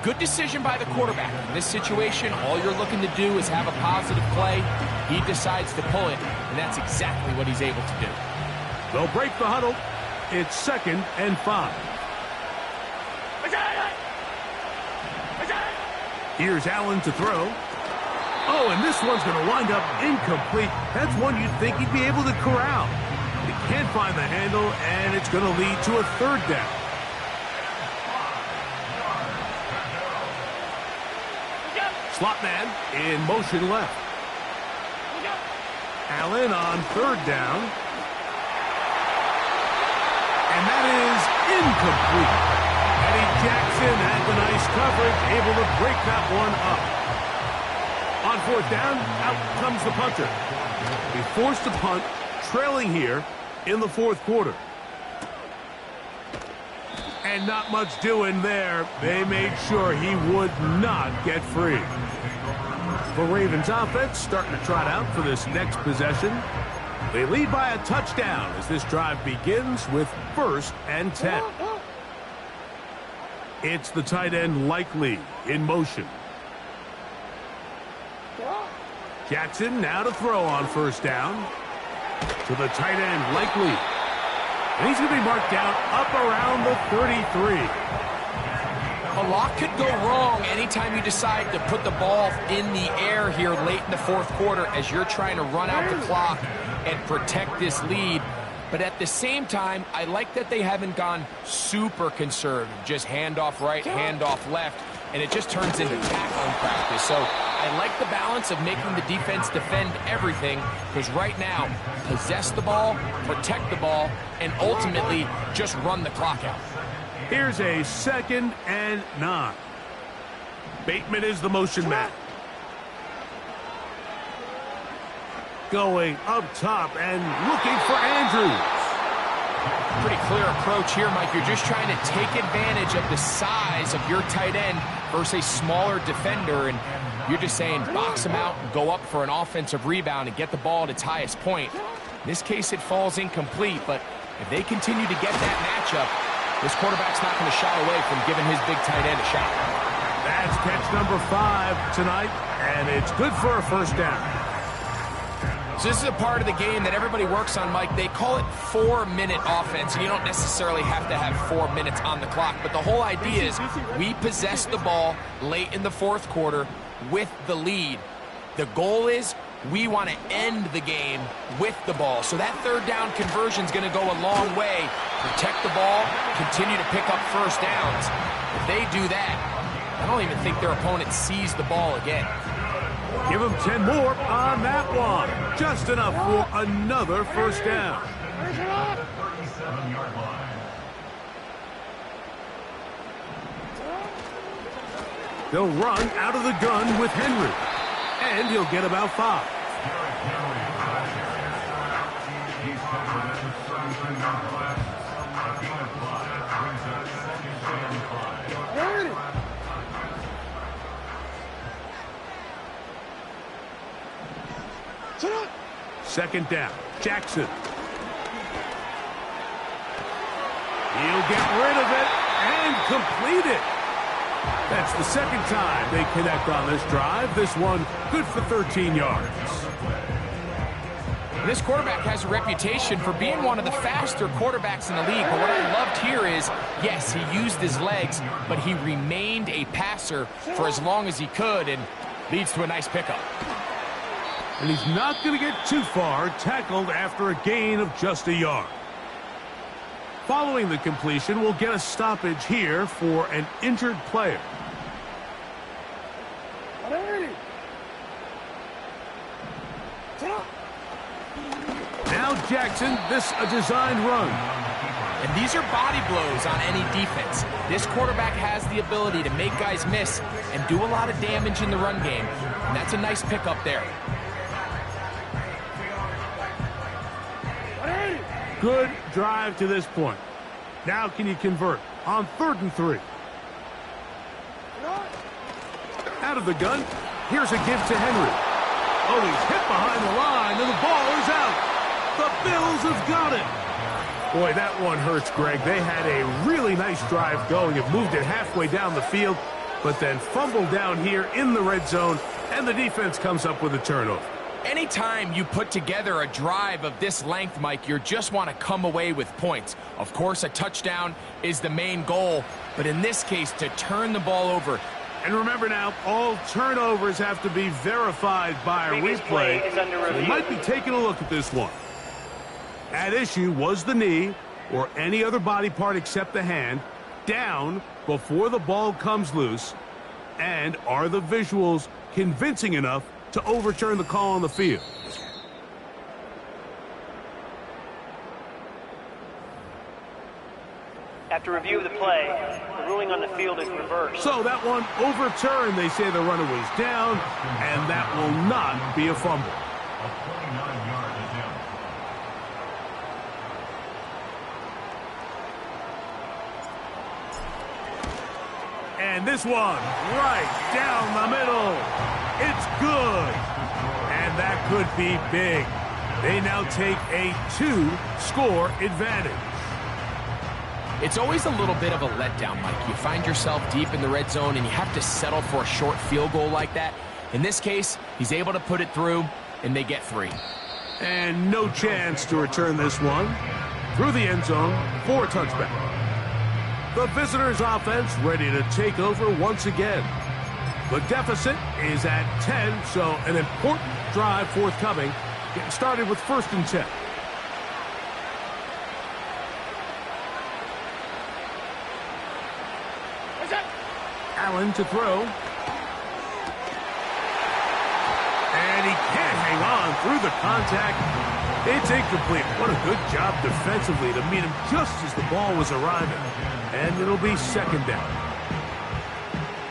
Good decision by the quarterback. In this situation, all you're looking to do is have a positive play. He decides to pull it, and that's exactly what he's able to do. They'll break the huddle. It's 2nd and 5. Here's Allen to throw. Oh, and this one's going to wind up incomplete. That's one you'd think he'd be able to corral. He can't find the handle, and it's going to lead to a 3rd down. Slot man in motion left. Allen on 3rd down. And that is incomplete. Eddie Jackson had the nice coverage, able to break that one up. On 4th down, out comes the punter. He forced a punt, trailing here in the 4th quarter. And not much doing there. They made sure he would not get free. The Ravens offense starting to trot out for this next possession. They lead by a touchdown as this drive begins with 1st and 10. It's the tight end Likely in motion. Jackson now to throw on 1st down. To the tight end Likely. And he's going to be marked down up around the 33. A lot could go wrong anytime you decide to put the ball in the air here late in the 4th quarter as you're trying to run out the clock and protect this lead. But at the same time, I like that they haven't gone super conservative. Just handoff right, handoff left, and it just turns into tackling practice. So I like the balance of making the defense defend everything, because right now, possess the ball, protect the ball, and ultimately just run the clock out. Here's a 2nd and 9. Bateman is the motion man. Going up top and looking for Andrews. Pretty clear approach here, Mike. You're just trying to take advantage of the size of your tight end versus a smaller defender, and you're just saying box him out and go up for an offensive rebound and get the ball at its highest point. In this case, it falls incomplete, but if they continue to get that matchup, this quarterback's not going to shy away from giving his big tight end a shot. That's catch number 5 tonight, and it's good for a 1st down. So this is a part of the game that everybody works on, Mike. They call it 4-minute offense. You don't necessarily have to have 4 minutes on the clock, but the whole idea is we possess the ball late in the 4th quarter with the lead. The goal is we want to end the game with the ball. So that 3rd down conversion is going to go a long way. Protect the ball, continue to pick up 1st downs. If they do that, I don't even think their opponent sees the ball again. Give them 10 more on that one. Just enough for another 1st down. 37-yard line. They'll run out of the gun with Henry. And he'll get about 5. He's covered at the 33-yard line. A gain of 5 brings up 2nd and 5. 2nd down. Jackson. He'll get rid of it and complete it. That's the 2nd time they connect on this drive. This one good for 13 yards. This quarterback has a reputation for being one of the faster quarterbacks in the league. But what I loved here is, yes, he used his legs, but he remained a passer for as long as he could, and leads to a nice pickup. And he's not going to get too far, tackled after a gain of just a yard. Following the completion, we'll get a stoppage here for an injured player. Now Jackson, this a designed run. And these are body blows on any defense. This quarterback has the ability to make guys miss and do a lot of damage in the run game. And that's a nice pickup there. Good drive to this point. Now can you convert on 3rd and 3? Out of the gun. Here's a give to Henry. Oh, he's hit behind the line, and the ball is out. The Bills have got it. Boy, that one hurts, Greg. They had a really nice drive going. It moved it halfway down the field, but then fumbled down here in the red zone, and the defense comes up with a turnover. Anytime you put together a drive of this length, Mike, you just want to come away with points. Of course, a touchdown is the main goal, but in this case, to turn the ball over. And remember now, all turnovers have to be verified by a replay. So we might be taking a look at this one. At issue was the knee, or any other body part except the hand, down before the ball comes loose. And are the visuals convincing enough to overturn the call on the field? After review of the play, the ruling on the field is reversed. So that one overturned. They say the runner was down, and that will not be a fumble. A 29-yard attempt. And this one, right down the middle. It's good. And that could be big. They now take a 2-score advantage. It's always a little bit of a letdown, Mike. You find yourself deep in the red zone and you have to settle for a short field goal like that. In this case, he's able to put it through, and they get 3. And no chance to return this one. Through the end zone for a touchback. The visitors' offense ready to take over once again. The deficit is at 10, so an important drive forthcoming. Getting started with 1st and 10. Allen to throw. And he can't hang on through the contact. It's incomplete. What a good job defensively to meet him just as the ball was arriving. And it'll be 2nd down.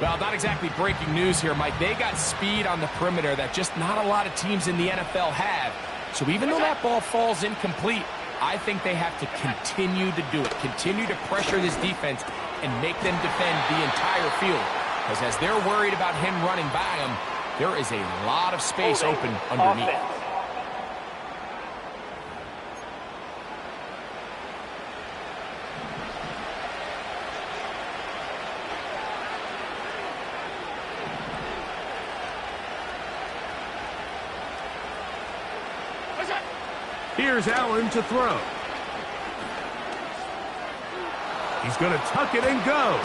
Well, not exactly breaking news here, Mike. They got speed on the perimeter that just not a lot of teams in the NFL have. So even though that ball falls incomplete, I think they have to continue to do it. Continue to pressure this defense and make them defend the entire field. Because as they're worried about him running by them, there is a lot of space open underneath. Here's Allen to throw. He's going to tuck it and go.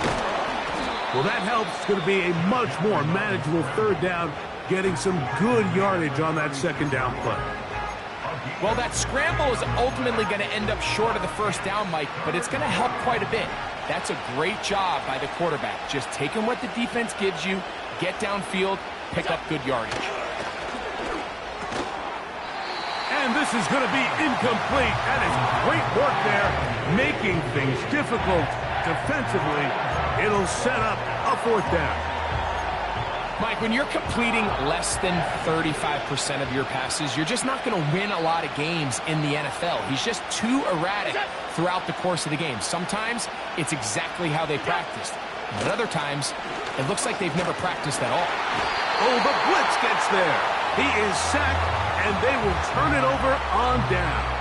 Well, that helps. It's going to be a much more manageable 3rd down, getting some good yardage on that 2nd down play. Well, that scramble is ultimately going to end up short of the 1st down, Mike, but it's going to help quite a bit. That's a great job by the quarterback. Just taking what the defense gives you, get downfield, pick up good yardage. And this is going to be incomplete. That is great work there, making things difficult defensively. It'll set up a 4th down. Mike, when you're completing less than 35% of your passes, you're just not going to win a lot of games in the NFL. He's just too erratic throughout the course of the game. Sometimes it's exactly how they practiced. But other times, it looks like they've never practiced at all. Oh, the blitz gets there. He is sacked, and they will turn it over on downs.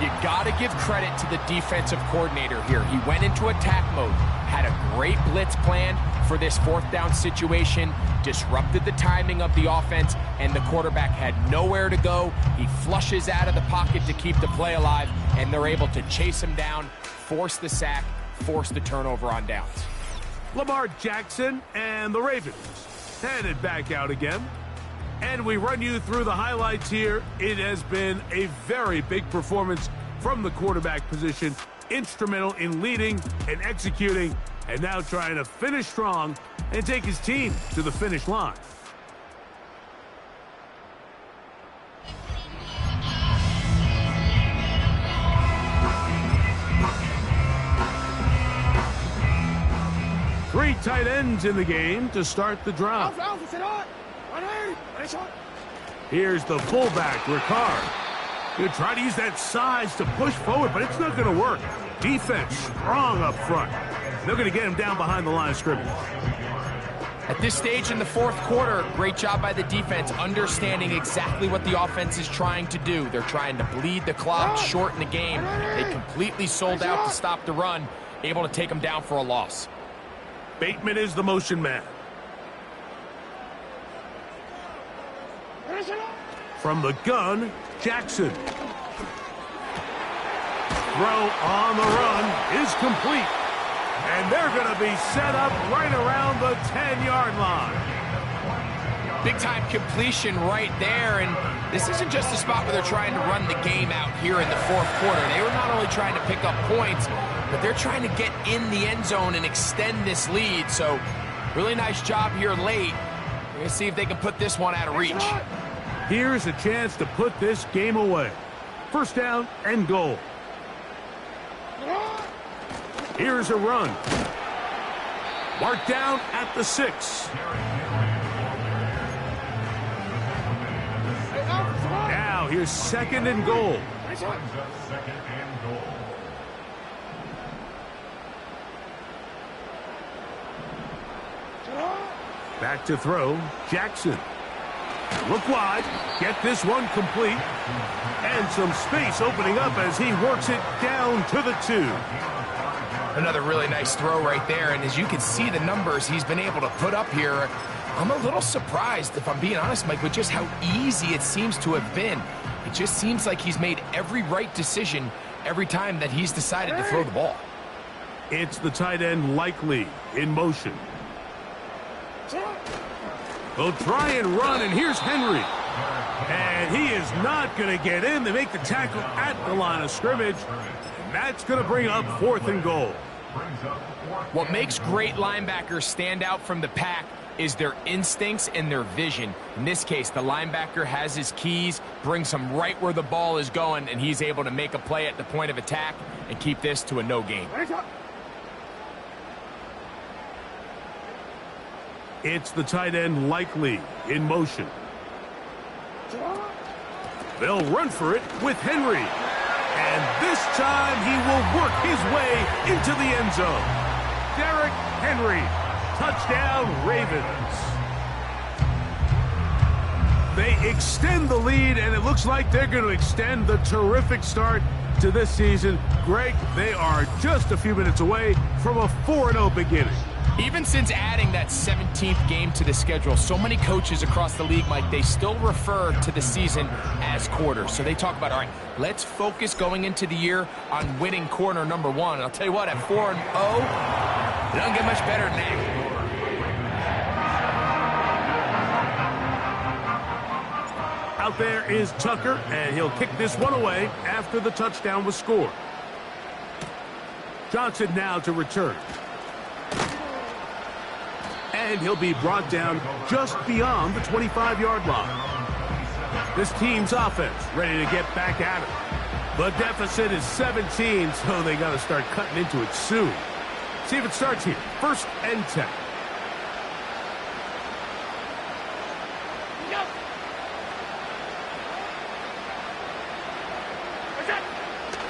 You got to give credit to the defensive coordinator here. He went into attack mode, had a great blitz plan for this 4th down situation, disrupted the timing of the offense, and the quarterback had nowhere to go. He flushes out of the pocket to keep the play alive, and they're able to chase him down, force the sack, force the turnover on downs. Lamar Jackson and the Ravens headed back out again. And we run you through the highlights here. It has been a very big performance from the quarterback position. Instrumental in leading and executing, and now trying to finish strong and take his team to the finish line. Three tight ends in the game to start the drive. Here's the fullback, Ricard. He'll try to use that size to push forward, but it's not going to work. Defense strong up front. They're going to get him down behind the line of scrimmage. At this stage in the 4th quarter, great job by the defense, understanding exactly what the offense is trying to do. They're trying to bleed the clock, shorten the game. They completely sold out to stop the run, able to take them down for a loss. Bateman is the motion man. From the gun, Jackson. Throw on the run is complete. And they're going to be set up right around the 10-yard line. Big-time completion right there, and this isn't just a spot where they're trying to run the game out here in the 4th quarter. They were not only trying to pick up points, but they're trying to get in the end zone and extend this lead. So, really nice job here late. We're going to see if they can put this one out of reach. Here's a chance to put this game away. 1st down and goal. Here's a run. Marked down at the 6. Now here's 2nd and goal. Back to throw, Jackson. Look wide, get this one complete. And some space opening up as he works it down to the 2. Another really nice throw right there, and as you can see the numbers he's been able to put up here, I'm a little surprised, if I'm being honest, Mike, with just how easy it seems to have been. It just seems like he's made every right decision every time that he's decided to throw the ball. It's the tight end Likely in motion. They'll try and run, and here's Henry. And he is not going to get in. They make the tackle at the line of scrimmage, and that's going to bring up 4th and goal. What makes great linebackers stand out from the pack is their instincts and their vision. In this case, the linebacker has his keys, brings him right where the ball is going, and he's able to make a play at the point of attack and keep this to a no gain. It's the tight end Likely in motion. They'll run for it with Henry. And this time he will work his way into the end zone. Derrick Henry, touchdown Ravens. They extend the lead, and it looks like they're going to extend the terrific start to this season. Greg, they are just a few minutes away from a 4-0 beginning. Even since adding that 17th game to the schedule, so many coaches across the league, Mike, they still refer to the season as quarters. So they talk about, all right, let's focus going into the year on winning quarter number 1. And I'll tell you what, at 4-0, it doesn't get much better than that. Out there is Tucker, and he'll kick this one away after the touchdown was scored. Johnson now to return. And he'll be brought down just beyond the 25-yard line. This team's offense ready to get back at it. The deficit is 17, so they got to start cutting into it soon. See if it starts here. 1st and 10.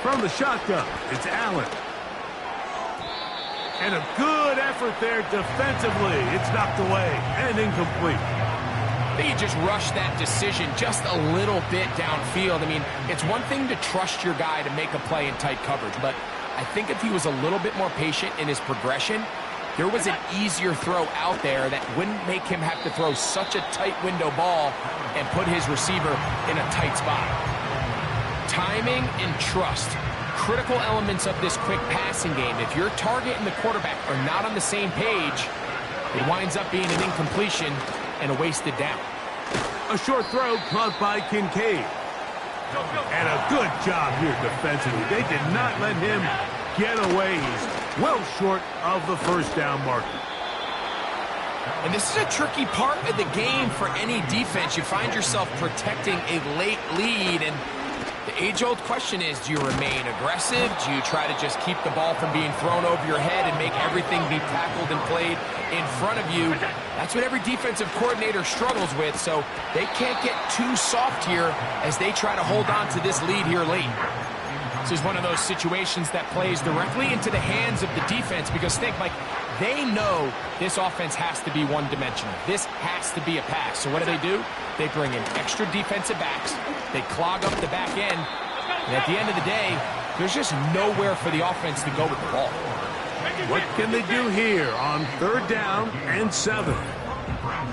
From the shotgun, it's Allen. And a good effort there defensively. It's knocked away and incomplete. I think he just rushed that decision just a little bit downfield. I mean, it's one thing to trust your guy to make a play in tight coverage, but I think if he was a little bit more patient in his progression, there was an easier throw out there that wouldn't make him have to throw such a tight window ball and put his receiver in a tight spot. Timing and trust. Critical elements of this quick passing game. If your target and the quarterback are not on the same page, it winds up being an incompletion and a wasted down. A short throw caught by Kincaid. And a good job here defensively. They did not let him get away. He's well short of the 1st down marker. And this is a tricky part of the game for any defense. You find yourself protecting a late lead, and the age-old question is, do you remain aggressive? Do you try to just keep the ball from being thrown over your head and make everything be tackled and played in front of you? That's what every defensive coordinator struggles with, so they can't get too soft here as they try to hold on to this lead here late. This is one of those situations that plays directly into the hands of the defense because, think, Mike, they know this offense has to be one-dimensional. This has to be a pass. So what do? They bring in extra defensive backs. They clog up the back end. And at the end of the day, there's just nowhere for the offense to go with the ball. What can they do here on 3rd down and 7?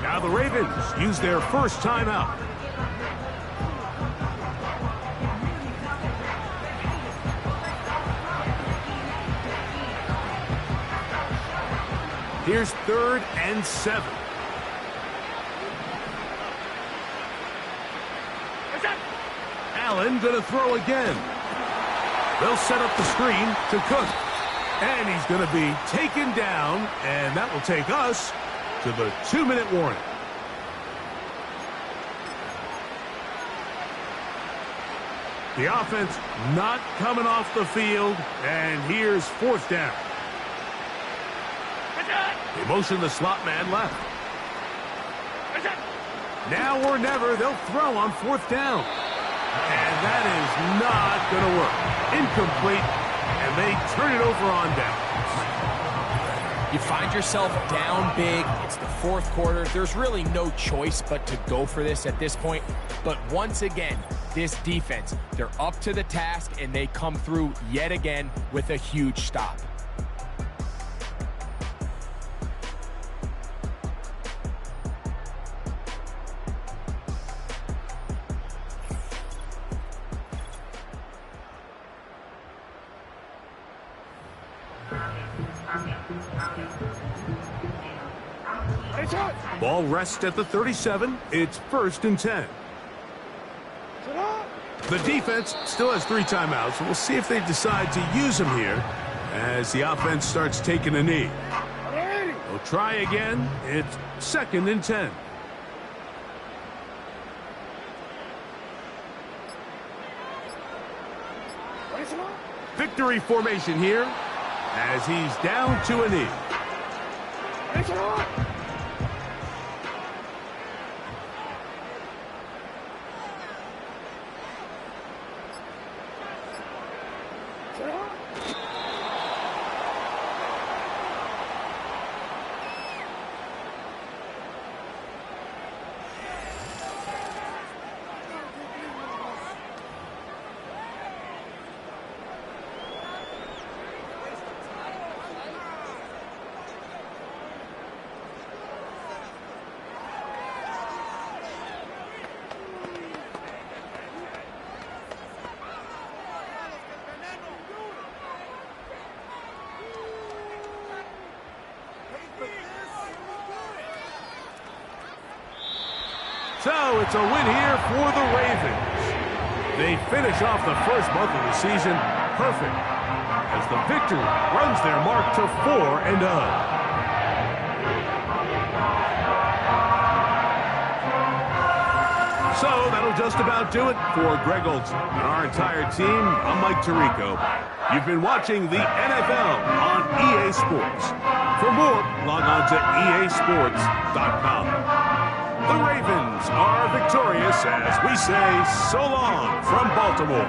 Now the Ravens use their first timeout. Here's 3rd and 7. Allen going to throw again. They'll set up the screen to Cook. And he's going to be taken down, and that will take us to the 2-minute warning. The offense not coming off the field, and here's 4th down. They motion the slot man left. Now or never, they'll throw on 4th down. And that is not going to work. Incomplete, and they turn it over on downs. You find yourself down big. It's the fourth quarter. There's really no choice but to go for this at this point. But once again, this defense, they're up to the task, and they come through yet again with a huge stop. Ball rests at the 37. It's 1st and 10. The defense still has 3 timeouts. We'll see if they decide to use them here as the offense starts taking a knee. They'll try again. It's 2nd and 10. Victory formation here as he's down to a knee. So it's a win here for the Ravens. They finish off the first month of the season perfect as the victory runs their mark to 4-0. So that'll just about do it for Greg Olson and our entire team. I'm Mike Tirico. You've been watching the NFL on EA Sports. For more, log on to easports.com. The Ravens are victorious as we say so long from Baltimore.